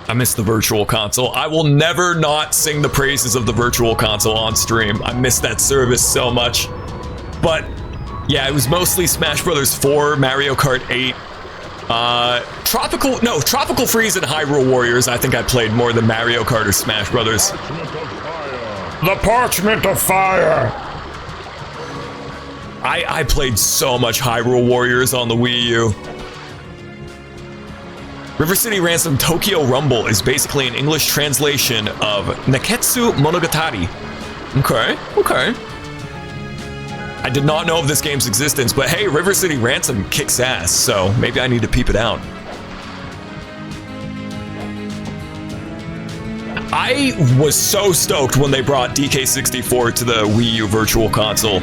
S2: I miss the Virtual Console. I will never not sing the praises of the Virtual Console on stream. I miss that service so much. But yeah, it was mostly Smash Bros. 4, Mario Kart 8, Tropical Freeze and Hyrule Warriors. I think I played more than Mario Kart or Smash Brothers.
S3: The Parchment of Fire!
S2: I played so much Hyrule Warriors on the Wii U. River City Ransom Tokyo Rumble is basically an English translation of Neketsu Monogatari. Okay. I did not know of this game's existence, but hey, River City Ransom kicks ass, so maybe I need to peep it out. I was so stoked when they brought DK64 to the Wii U Virtual Console,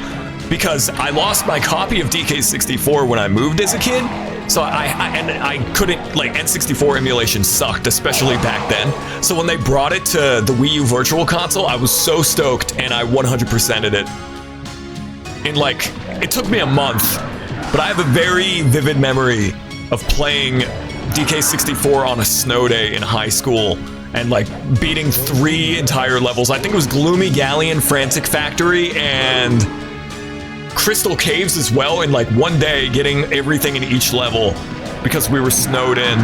S2: because I lost my copy of DK64 when I moved as a kid, so I couldn't, like, N64 emulation sucked, especially back then. So when they brought it to the Wii U Virtual Console, I was so stoked, and I 100%ed it. It took me a month, but I have a very vivid memory of playing DK64 on a snow day in high school, and like beating 3 entire levels. I think it was Gloomy Galleon, Frantic Factory, and Crystal Caves as well, in like one day, getting everything in each level because we were snowed in.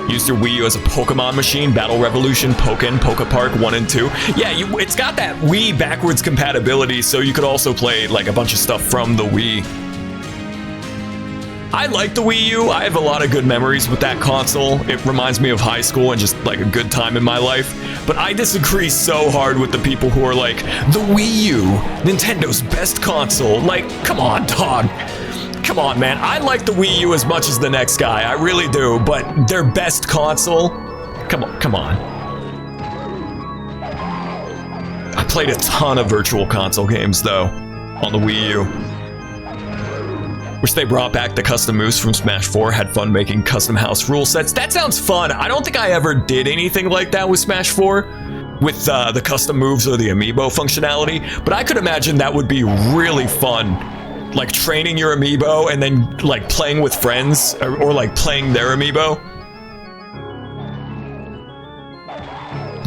S2: Used your Wii U as a Pokemon machine, Battle Revolution, Pokken, Poke Park 1 and 2. Yeah, it's got that Wii backwards compatibility, so you could also play like a bunch of stuff from the Wii. I like the Wii U. I have a lot of good memories with that console. It reminds me of high school and just like a good time in my life. But I disagree so hard with the people who are like, the Wii U, Nintendo's best console. Like, come on, dog. Come on, man. I like the Wii U as much as the next guy. I really do. But their best console? Come on. I played a ton of Virtual Console games, though, on the Wii U. Wish they brought back the custom moves from Smash 4, had fun making custom house rule sets. That sounds fun. I don't think I ever did anything like that with Smash 4, with the custom moves or the amiibo functionality, but I could imagine that would be really fun. Like training your amiibo and then like playing with friends or like playing their amiibo.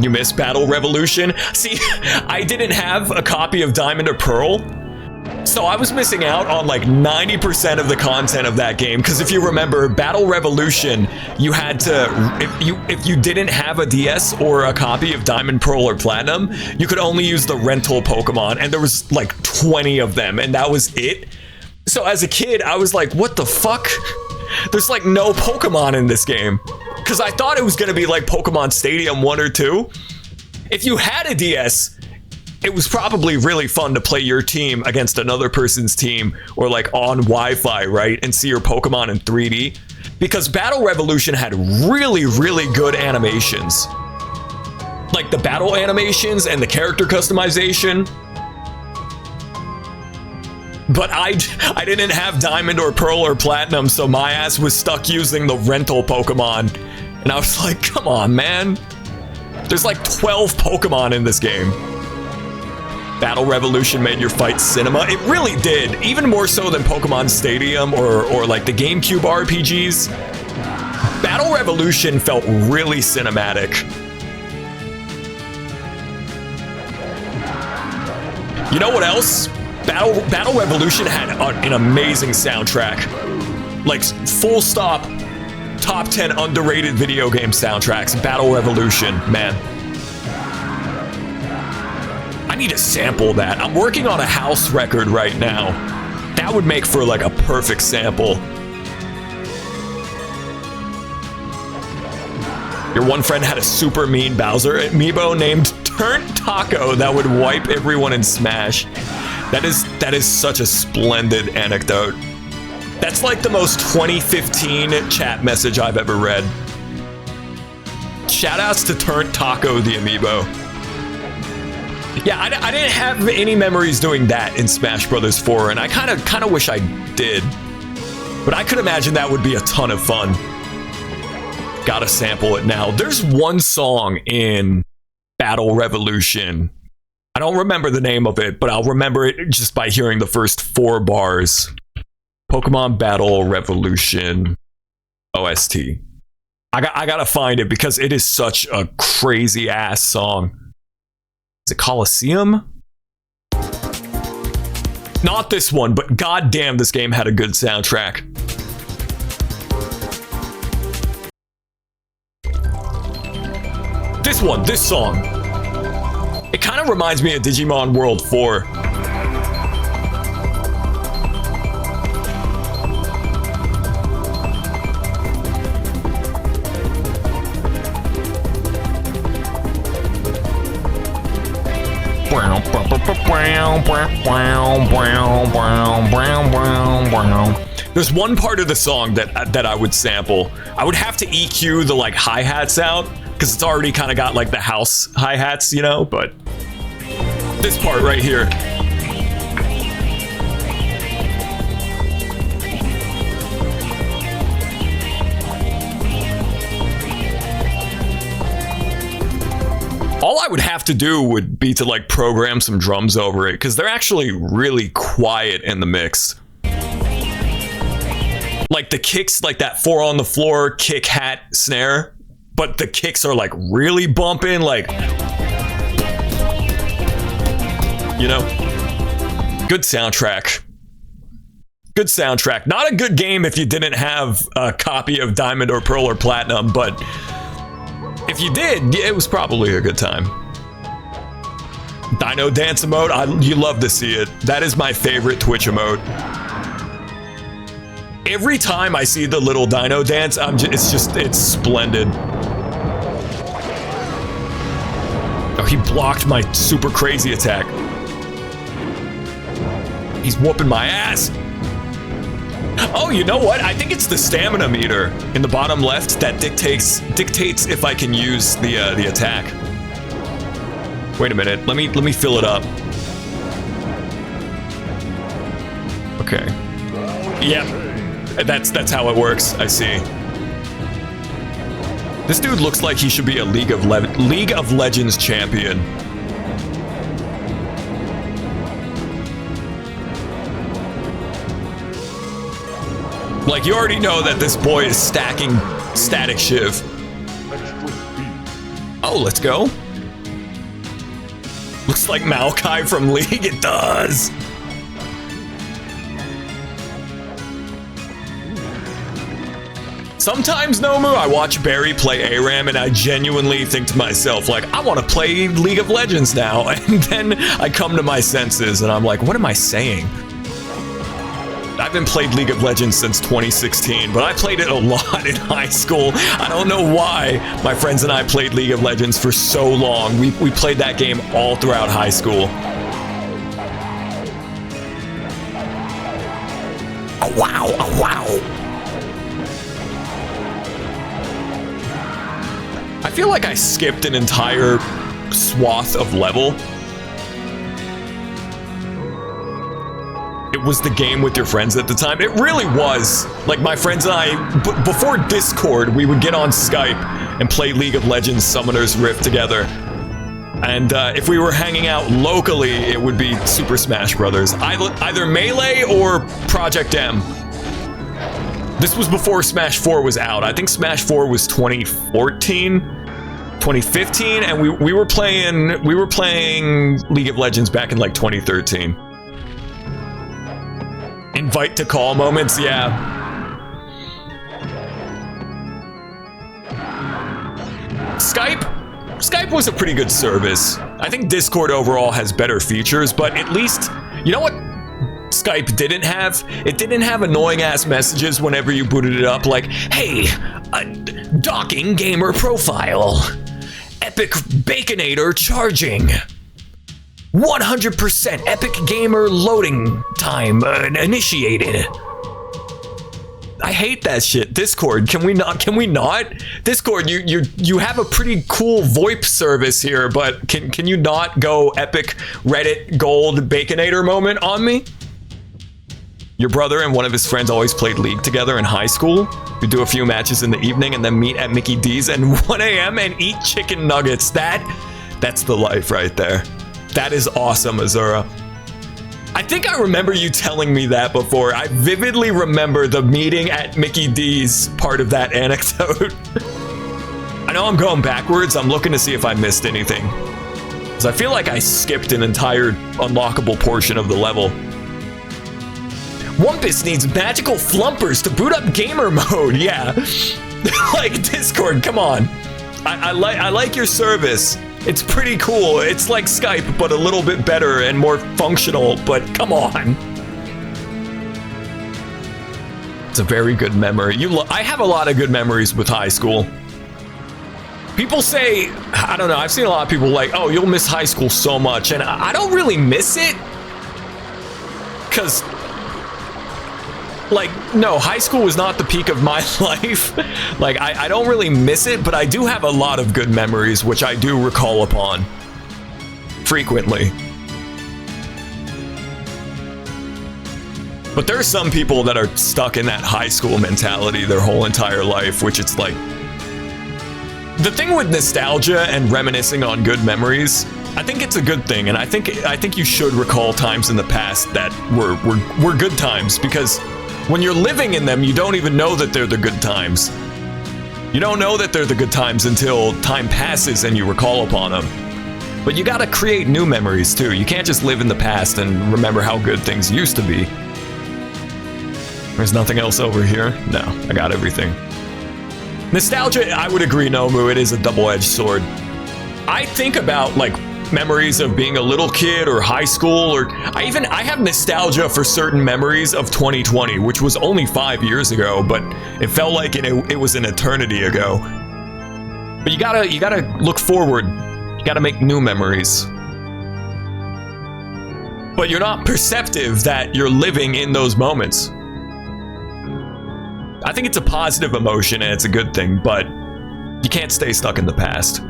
S2: You miss Battle Revolution? See, I didn't have a copy of Diamond or Pearl, so I was missing out on like 90% of the content of that game, because if you remember, Battle Revolution, you had to, if you didn't have a DS or a copy of Diamond, Pearl, or Platinum, you could only use the rental Pokemon, and there was like 20 of them, and that was it. So as a kid, I was like, what the fuck? There's like no Pokemon in this game. Because I thought it was going to be like Pokemon Stadium 1 or 2. If you had a DS, it was probably really fun to play your team against another person's team, or like on Wi-Fi, right? And see your Pokemon in 3D. Because Battle Revolution had really, really good animations. Like the battle animations and the character customization. But I didn't have Diamond or Pearl or Platinum, so my ass was stuck using the rental Pokemon. And I was like, come on, man. There's like 12 Pokemon in this game. Battle Revolution made your fight cinema. It really did. Even more so than Pokemon Stadium or like the GameCube RPGs. Battle Revolution felt really cinematic. You know what else? Battle Revolution had an amazing soundtrack. Like, full stop. top 10 underrated video game soundtracks. Battle Revolution, man. I need to sample that. I'm working on a house record right now. That would make for like a perfect sample. Your one friend had a super mean Bowser amiibo named Turnt Taco that would wipe everyone in Smash. That is such a splendid anecdote. That's like the most 2015 chat message I've ever read. Shoutouts to Turnt Taco the amiibo. Yeah, I didn't have any memories doing that in Smash Bros. 4, and I kind of wish I did. But I could imagine that would be a ton of fun. Gotta sample it now. There's one song in Battle Revolution. I don't remember the name of it, but I'll remember it just by hearing the first 4 bars. Pokemon Battle Revolution OST. I gotta find it because it is such a crazy ass song. Is it Coliseum? Not this one, but goddamn, this game had a good soundtrack. This song. It kind of reminds me of Digimon World 4. There's one part of the song that I would sample. I would have to EQ the like hi-hats out because it's already kind of got like the house hi-hats, you know, but this part right here. All I would have to do would be to like program some drums over it because they're actually really quiet in the mix. Like the kicks, like that 4 on the floor kick hat snare, but the kicks are like really bumping, like, you know, good soundtrack. Good soundtrack. Not a good game if you didn't have a copy of Diamond or Pearl or Platinum, but if you did, it was probably a good time. Dino Dance emote, you love to see it. That is my favorite Twitch emote. Every time I see the little Dino Dance, it's splendid. Oh, he blocked my super crazy attack. He's whooping my ass. Oh, you know what? I think it's the stamina meter in the bottom left that dictates if I can use the attack. Wait a minute. Let me fill it up. Okay. Yep. That's how it works. I see. This dude looks like he should be a League of Legends champion. Like, you already know that this boy is stacking Static Shiv. Oh, let's go. Looks like Maokai from League. It does. Sometimes, Nomu, I watch Barry play ARAM and I genuinely think to myself, like, I want to play League of Legends now. And then I come to my senses and I'm like, what am I saying? I haven't played League of Legends since 2016, but I played it a lot in high school. I don't know why my friends and I played League of Legends for so long. We played that game all throughout high school. Oh, wow, oh, wow. I feel like I skipped an entire swath of level. It was the game with your friends at the time. It really was. Like, my friends and I, before Discord, we would get on Skype and play League of Legends Summoner's Rift together. And if we were hanging out locally, it would be Super Smash Brothers. Either Melee or Project M. This was before Smash 4 was out. I think Smash 4 was 2014, 2015, and we were playing League of Legends back in like 2013. Invite to call moments, yeah. Skype was a pretty good service. I think Discord overall has better features, but at least, you know what Skype didn't have? It didn't have annoying ass messages whenever you booted it up, like, hey, docking gamer profile. Epic Baconator charging. 100% Epic Gamer loading time initiated. I hate that shit. Discord, can we not? Discord, you have a pretty cool VoIP service here, but can you not go epic Reddit gold Baconator moment on me? Your brother and one of his friends always played League together in high school. We do a few matches in the evening and then meet at Mickey D's at 1 a.m. and eat chicken nuggets. That's the life right there. That is awesome, Azura. I think I remember you telling me that before. I vividly remember the meeting at Mickey D's part of that anecdote. I know I'm going backwards. I'm looking to see if I missed anything, because I feel like I skipped an entire unlockable portion of the level. Wumpus needs magical flumpers to boot up gamer mode. Yeah. Like Discord, come on. I like your service. It's pretty cool. It's like Skype, but a little bit better and more functional, but come on. It's a very good memory. I have a lot of good memories with high school. People say, I don't know, I've seen a lot of people like, oh, you'll miss high school so much, and I don't really miss it. Because, like, no, high school was not the peak of my life. Like, I don't really miss it, but I do have a lot of good memories, which I do recall upon frequently. But there are some people that are stuck in that high school mentality their whole entire life, which it's like, the thing with nostalgia and reminiscing on good memories, I think it's a good thing, and I think you should recall times in the past that were good times, because when you're living in them, you don't even know that they're the good times. You don't know that they're the good times until time passes and you recall upon them. But you gotta create new memories too. You can't just live in the past and remember how good things used to be. There's nothing else over here? No, I got everything. Nostalgia, I would agree, Nomu, it is a double-edged sword. I think about, like, memories of being a little kid or high school, or I have nostalgia for certain memories of 2020, which was only 5 years ago, but it felt like it was an eternity ago. But you gotta look forward. You gotta make new memories. But you're not perceptive that you're living in those moments. I think it's a positive emotion and it's a good thing, but you can't stay stuck in the past.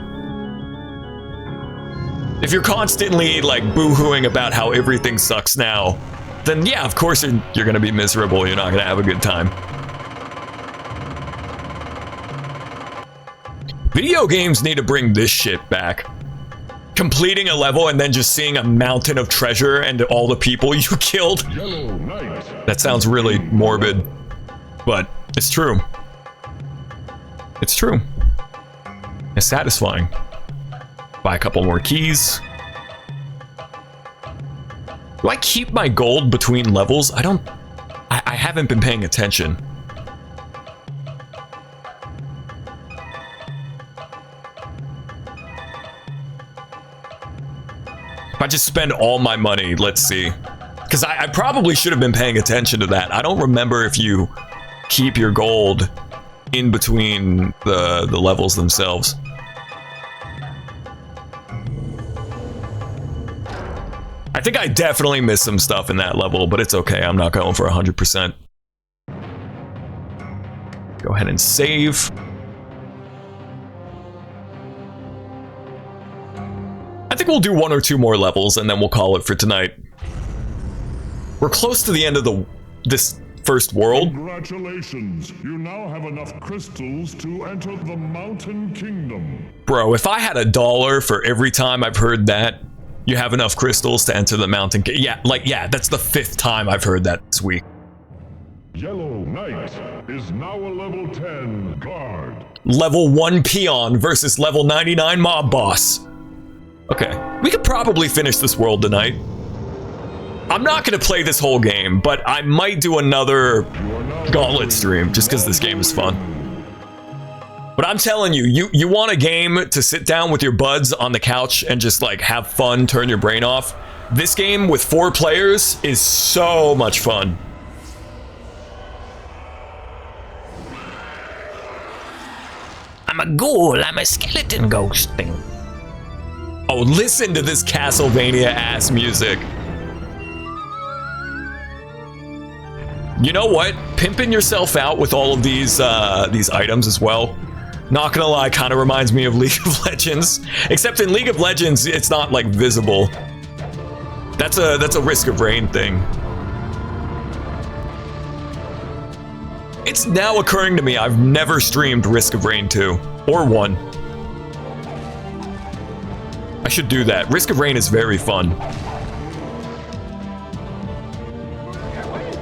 S2: If you're constantly, like, boo-hooing about how everything sucks now, then yeah, of course you're gonna be miserable. You're not gonna have a good time. Video games need to bring this shit back. Completing a level and then just seeing a mountain of treasure and all the people you killed. That sounds really morbid, but it's true. It's true. It's satisfying. Buy a couple more keys. Do I keep my gold between levels? I haven't been paying attention. If I just spend all my money, let's see. Because I probably should have been paying attention to that. I don't remember if you keep your gold in between the levels themselves. I think I definitely missed some stuff in that level, but it's okay. I'm not going for 100%. Go ahead and save. I think we'll do 1 or 2 more levels and then we'll call it for tonight. We're close to the end of this first world.
S3: Congratulations, you now have enough crystals to enter the Mountain Kingdom.
S2: Bro, if I had $1 for every time I've heard that, you have enough crystals to enter the Mountain Kingdom. Yeah, that's the 5th time I've heard that this week.
S3: Yellow Knight is now a level 10 guard.
S2: Level 1 peon versus level 99 mob boss. Okay, we could probably finish this world tonight. I'm not gonna play this whole game, but I might do another Gauntlet stream just because this game is fun. But I'm telling you, you want a game to sit down with your buds on the couch and just like have fun, turn your brain off. This game with 4 players is so much fun.
S4: I'm a ghoul. I'm a skeleton ghost thing.
S2: Oh, listen to this Castlevania ass music. You know what? Pimping yourself out with all of these items as well. Not gonna lie, kind of reminds me of League of Legends. Except in League of Legends, it's not like visible. That's a Risk of Rain thing. It's now occurring to me I've never streamed Risk of Rain 2 or 1. I should do that. Risk of Rain is very fun.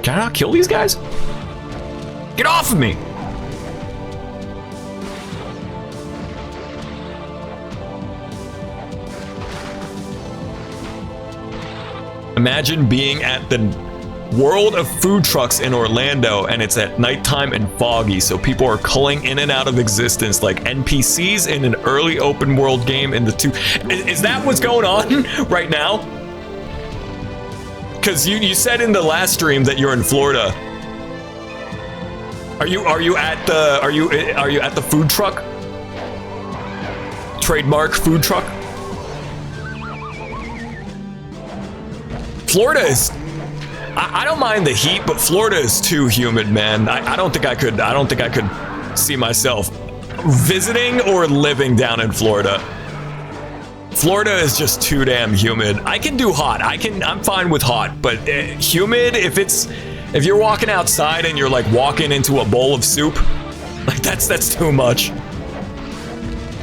S2: Can I not kill these guys? Get off of me! Imagine being at the World of Food Trucks in Orlando and it's at nighttime and foggy, so people are culling in and out of existence like NPCs in an early open world game in the 2. Is that what's going on right now? Because you said in the last stream that you're in Florida. Are you at the food truck? Trademark food truck? Florida is. I don't mind the heat, but Florida is too humid, man. I don't think I could see myself visiting or living down in Florida. Florida is just too damn humid. I can do hot. I'm fine with hot, but humid, if you're walking outside and you're like walking into a bowl of soup, like that's too much.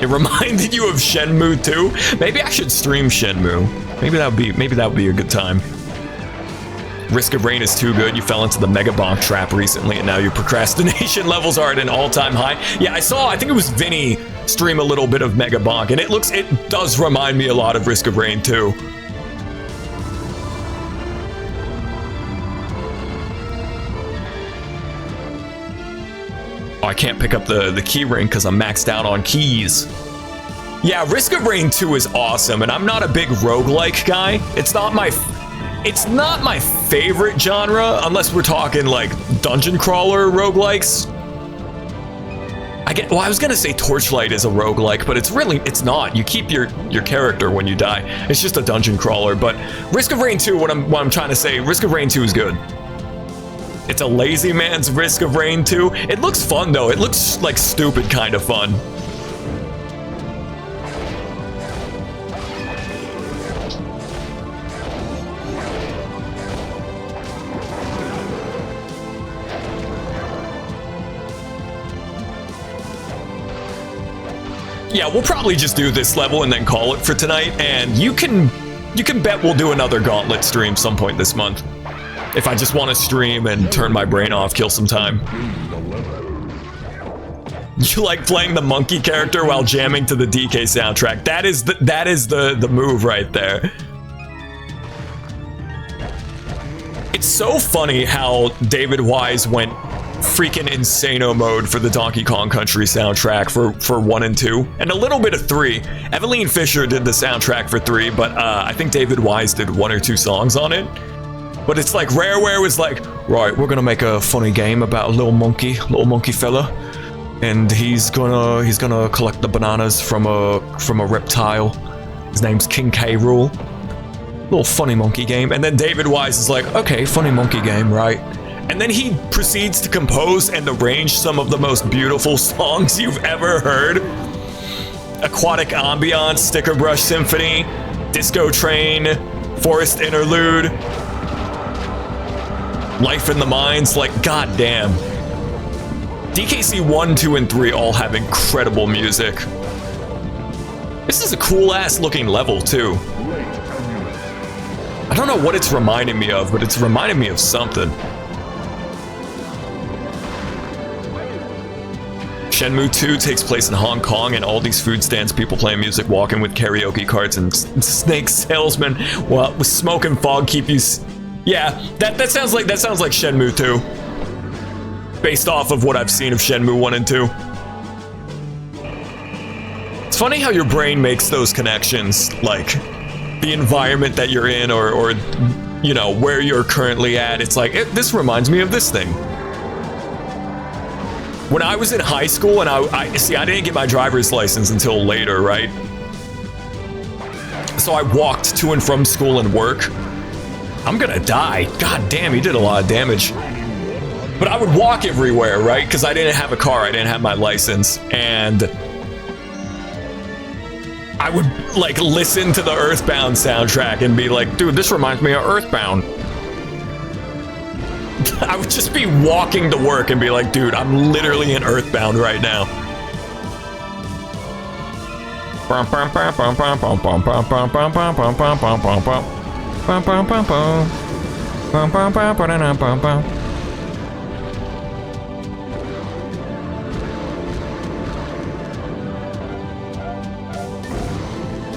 S2: It reminded you of Shenmue 2. Maybe I should stream Shenmue. Maybe that would be a good time. Risk of Rain is too good. You fell into the Mega Bonk trap recently, and now your procrastination levels are at an all-time high. Yeah, I think it was Vinny stream a little bit of Mega Bonk, and it does remind me a lot of Risk of Rain too. Oh, I can't pick up the key ring because I'm maxed out on keys. Yeah, Risk of Rain 2 is awesome, and I'm not a big roguelike guy. It's not my favorite genre, unless we're talking like dungeon crawler roguelikes. I was gonna say Torchlight is a roguelike, but it's not. You keep your character when you die. It's just a dungeon crawler. But Risk of Rain 2, what I'm trying to say, Risk of Rain 2 is good. It's a lazy man's Risk of Rain 2. It looks fun though. It looks like stupid kind of fun. Yeah, we'll probably just do this level and then call it for tonight. And you can bet we'll do another Gauntlet stream some point this month. If I just want to stream and turn my brain off, kill some time. You like playing the monkey character while jamming to the DK soundtrack. That is the move right there. It's so funny how David Wise went freaking insano mode for the Donkey Kong Country soundtrack for 1 and 2, and a little bit of 3. Eveline Fisher did the soundtrack for 3, but I think David Wise did 1 or 2 songs on it. But it's like Rareware was like, right, we're gonna make a funny game about a little monkey fella, and he's gonna collect the bananas from a reptile. His name's King K. Rool. Little funny monkey game. And then David Wise is like, okay, funny monkey game, right? And then he proceeds to compose and arrange some of the most beautiful songs you've ever heard. Aquatic Ambiance, Sticker Brush Symphony, Disco Train, Forest Interlude, Life in the Mines, like goddamn. DKC 1, 2, and 3 all have incredible music. This is a cool ass looking level too. I don't know what it's reminding me of, but it's reminding me of something. Shenmue 2 takes place in Hong Kong, and all these food stands, people playing music, walking with karaoke carts, and snake salesmen with smoke and fog keep you. Yeah, that sounds like Shenmue 2, based off of what I've seen of Shenmue 1 and 2. It's funny how your brain makes those connections, like the environment that you're in or you know, where you're currently at. It's like, this reminds me of this thing. When I was in high school and I didn't get my driver's license until later, right? So I walked to and from school and work. I'm gonna die. God damn, he did a lot of damage. But I would walk everywhere, right? Because I didn't have a car, I didn't have my license, and I would like listen to the Earthbound soundtrack and be like, dude, this reminds me of Earthbound. I would just be walking to work and be like, dude, I'm literally in Earthbound right now.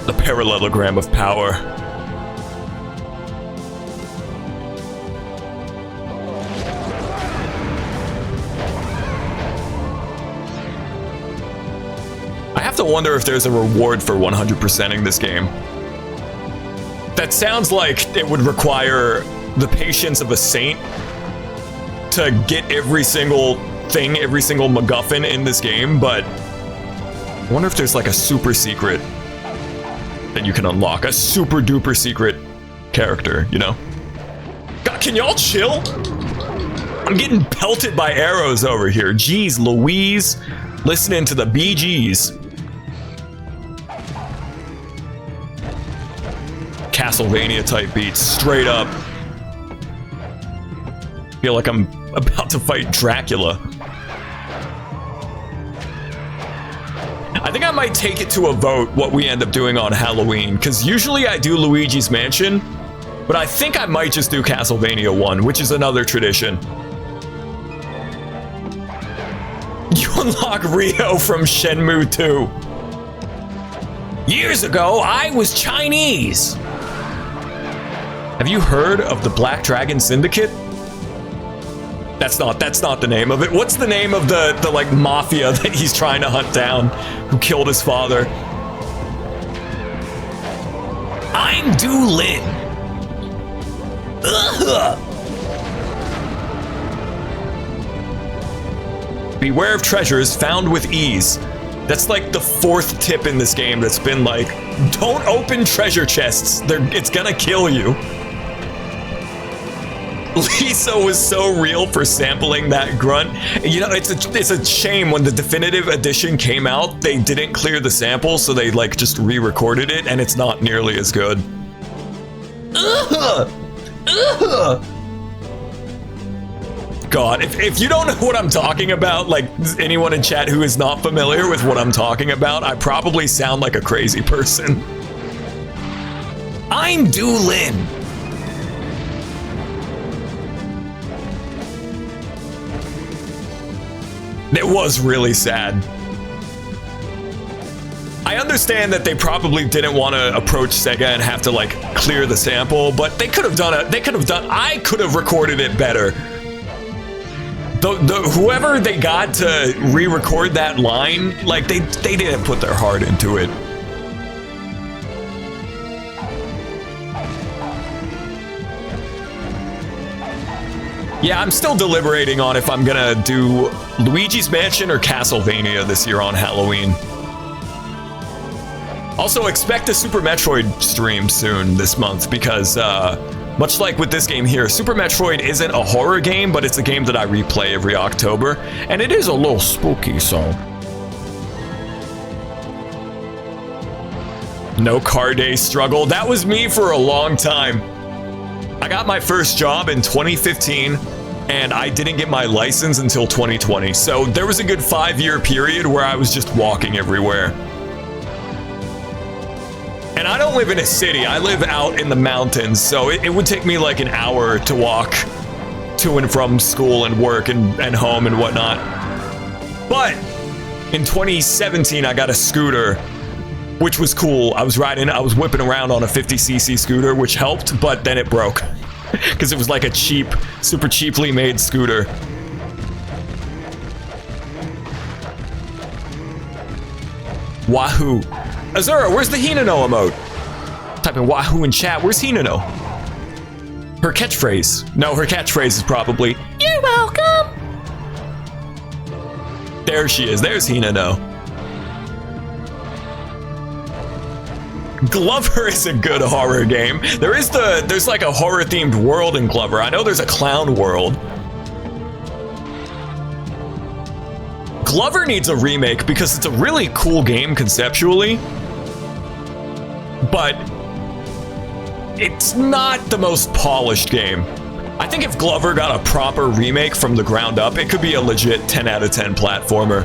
S2: The parallelogram of power. I have to wonder if there's a reward for 100%ing this game. That sounds like it would require the patience of a saint to get every single thing, every single MacGuffin in this game, but I wonder if there's like a super secret that you can unlock, a super duper secret character, you know? God, can y'all chill? I'm getting pelted by arrows over here. Jeez Louise, listening to the Bee Gees. Castlevania type beats, straight up. Feel like I'm about to fight Dracula. I think I might take it to a vote what we end up doing on Halloween, because usually I do Luigi's Mansion, but I think I might just do Castlevania 1, which is another tradition. You unlock Rio from Shenmue 2. Years ago, I was Chinese. Have you heard of the Black Dragon Syndicate? That's not the name of it. What's the name of the like mafia that he's trying to hunt down, who killed his father? I'm Du Lin. Ugh. Beware of treasures found with ease. That's like the 4th tip in this game that's been like, don't open treasure chests. It's gonna kill you. Lisa was so real for sampling that grunt. You know, it's a shame when the definitive edition came out, they didn't clear the sample, so they like just re-recorded it, and it's not nearly as good. God, if you don't know what I'm talking about, like anyone in chat who is not familiar with what I'm talking about, I probably sound like a crazy person. I'm Du Lin. It was really sad. I understand that they probably didn't want to approach Sega and have to like clear the sample, but they could have done it. I could have recorded it better. Whoever they got to re-record that line, like they didn't put their heart into it. Yeah, I'm still deliberating on if I'm gonna do Luigi's Mansion or Castlevania this year on Halloween. Also, expect a Super Metroid stream soon this month because, much like with this game here, Super Metroid isn't a horror game, but it's a game that I replay every October, and it is a little spooky, so. No car day struggle. That was me for a long time. I got my first job in 2015, and I didn't get my license until 2020. So there was a good 5-year period where I was just walking everywhere. And I don't live in a city, I live out in the mountains, so it would take me like an hour to walk to and from school and work and home and whatnot. But in 2017, I got a scooter, which was cool. I was whipping around on a 50cc scooter, which helped, but then it broke because it was like a super cheaply made scooter. Wahoo. Azura, where's the Hinano emote? Type in Wahoo in chat. Where's Hinano? Her catchphrase. No, her catchphrase is probably, "You're welcome." There she is. There's Hinano. Glover is a good horror game. There's like a horror themed world in Glover. I know there's a clown world. Glover needs a remake because it's a really cool game conceptually, but it's not the most polished game. I think if Glover got a proper remake from the ground up, it could be a legit 10 out of 10 platformer.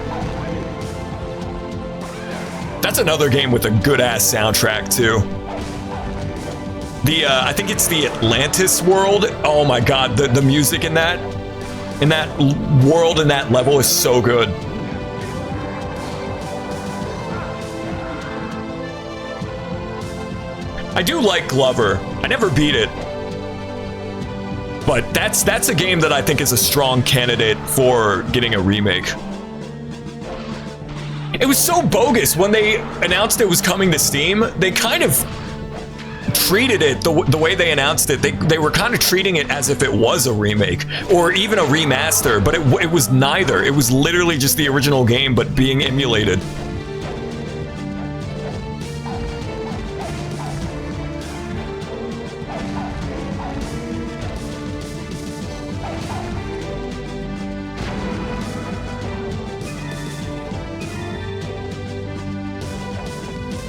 S2: That's another game with a good-ass soundtrack, too. I think it's the Atlantis world. Oh my god, the music in that world, in that level is so good. I do like Glover. I never beat it. But that's a game that I think is a strong candidate for getting a remake. It was so bogus when they announced it was coming to Steam. They kind of treated it the way they announced it. They were kind of treating it as if it was a remake or even a remaster, but it was neither. It was literally just the original game, but being emulated.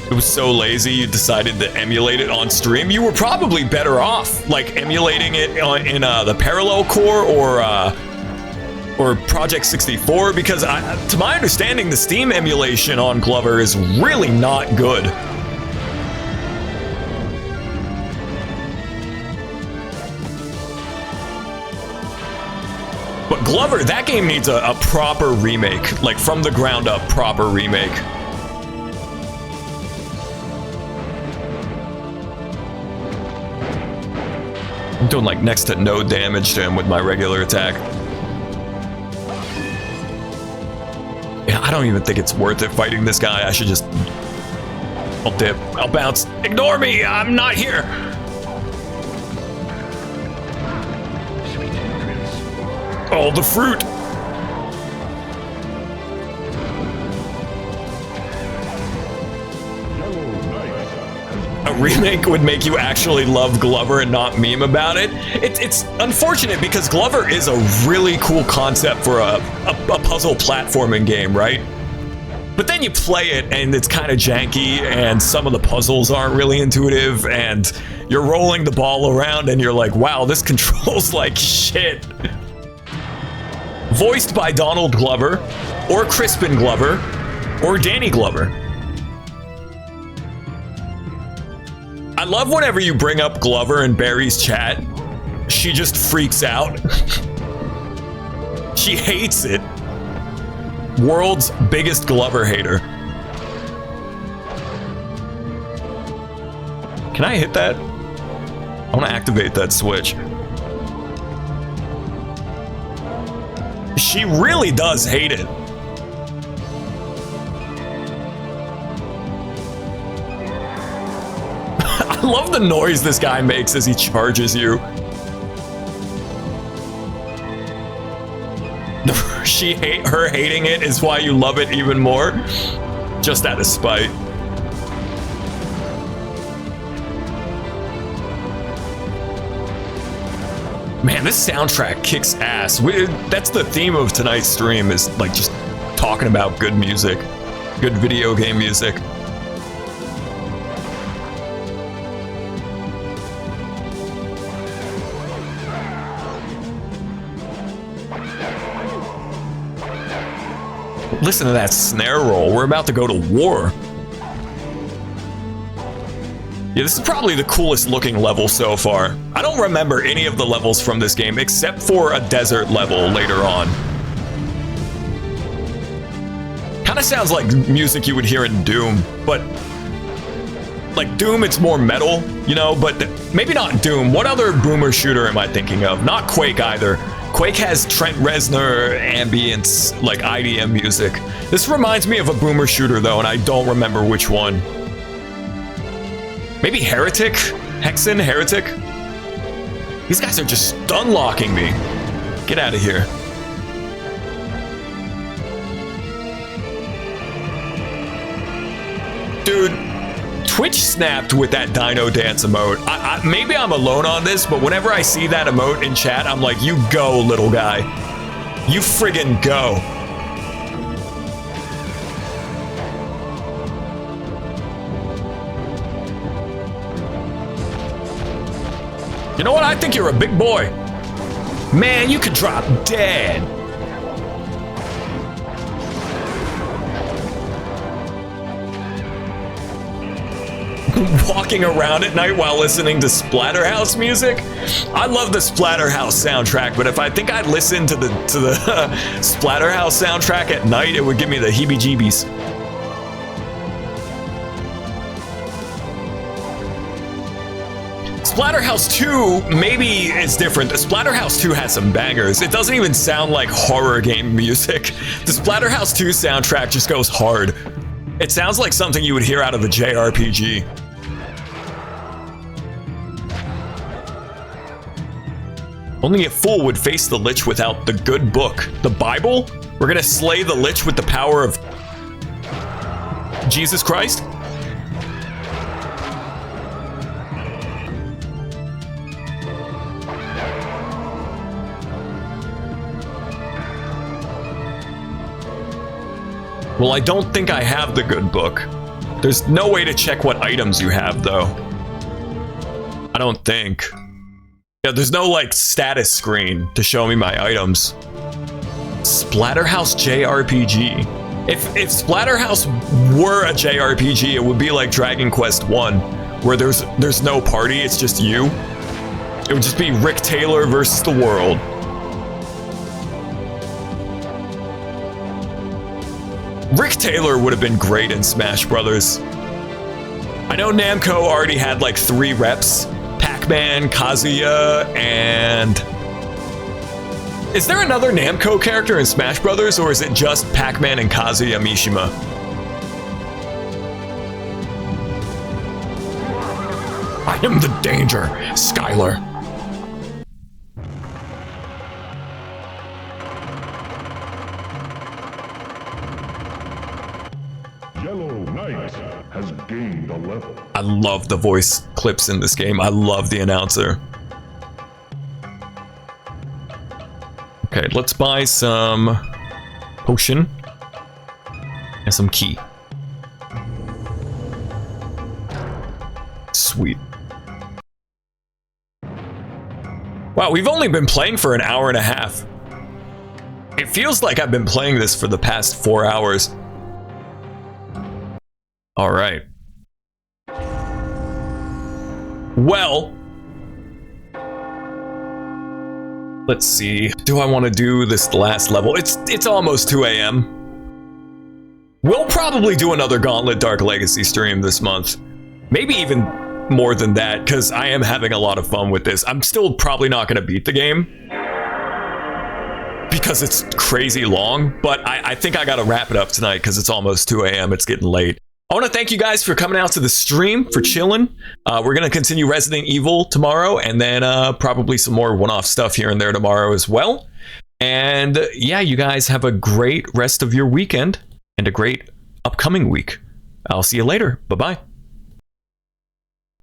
S2: It was so lazy you decided to emulate it on stream. You were probably better off like emulating it in the Parallel Core or Project 64, because to my understanding the Steam emulation on Glover is really not good. But Glover, that game needs a proper remake, like from the ground up proper remake. I'm doing like next to no damage to him with my regular attack. Yeah, I don't even think it's worth it fighting this guy. I should just... I'll dip. I'll bounce. Ignore me! I'm not here! Oh, the fruit! A remake would make you actually love Glover and not meme about it. It's unfortunate because Glover is a really cool concept for a puzzle platforming game, right? But then you play it and it's kind of janky and some of the puzzles aren't really intuitive and you're rolling the ball around and you're like, wow, this controls like shit. Voiced by Donald Glover, or Crispin Glover, or Danny Glover. I love whenever you bring up Glover in Barry's chat, she just freaks out. She hates it. World's biggest Glover hater. Can I hit that? I want to activate that switch. She really does hate it. I love the noise this guy makes as he charges you. Her hating it is why you love it even more. Just out of spite. Man, this soundtrack kicks ass. That's the theme of tonight's stream, is like just talking about good music, good video game music. Listen to that snare roll. We're about to go to war. Yeah, this is probably the coolest looking level so far. I don't remember any of the levels from this game except for a desert level later on. Kind of sounds like music you would hear in Doom, but like Doom, it's more metal, you know, but maybe not Doom. What other boomer shooter am I thinking of? Not Quake either. Quake has Trent Reznor ambience, like IDM music. This reminds me of a boomer shooter though, and I don't remember which one. Maybe Heretic? Hexen? Heretic? These guys are just stun locking me. Get out of here. Dude, Twitch snapped with that Dino Dance emote. Maybe I'm alone on this, but whenever I see that emote in chat, I'm like, you go, little guy. You friggin' go. You know what? I think you're a big boy. Man, you could drop dead. Walking around at night while listening to Splatterhouse music. I love the Splatterhouse soundtrack, but if I think I'd listen to the Splatterhouse soundtrack at night, it would give me the heebie-jeebies. Splatterhouse 2 maybe is different. Splatterhouse 2 has some bangers. It doesn't even sound like horror game music. The Splatterhouse 2 soundtrack just goes hard. It sounds like something you would hear out of a JRPG. Only a fool would face the Lich without the good book. The Bible? We're gonna slay the Lich with the power of Jesus Christ? Well, I don't think I have the good book. There's no way to check what items you have, though. I don't think. Yeah, there's no, like, status screen to show me my items. Splatterhouse JRPG. If Splatterhouse were a JRPG, it would be like Dragon Quest 1, where there's no party, it's just you. It would just be Rick Taylor versus the world. Rick Taylor would have been great in Smash Brothers. I know Namco already had like 3 reps. Pac-Man, Kazuya, and... Is there another Namco character in Smash Brothers, or is it just Pac-Man and Kazuya Mishima? I am the danger, Skylar.
S3: Has gained a level.
S2: I love the voice clips in this game. I love the announcer. Okay, let's buy some potion and some key. Sweet. Wow, we've only been playing for an hour and a half. It feels like I've been playing this for the past 4 hours. All right. Well, let's see. Do I want to do this last level? It's almost 2 a.m. We'll probably do another Gauntlet Dark Legacy stream this month. Maybe even more than that, because I am having a lot of fun with this. I'm still probably not going to beat the game because it's crazy long, but I think I got to wrap it up tonight because it's almost 2 a.m. It's getting late. I want to thank you guys for coming out to the stream, for chilling. We're going to continue Resident Evil tomorrow, and then probably some more one-off stuff here and there tomorrow as well. And yeah, you guys have a great rest of your weekend and a great upcoming week. I'll see you later. Bye-bye.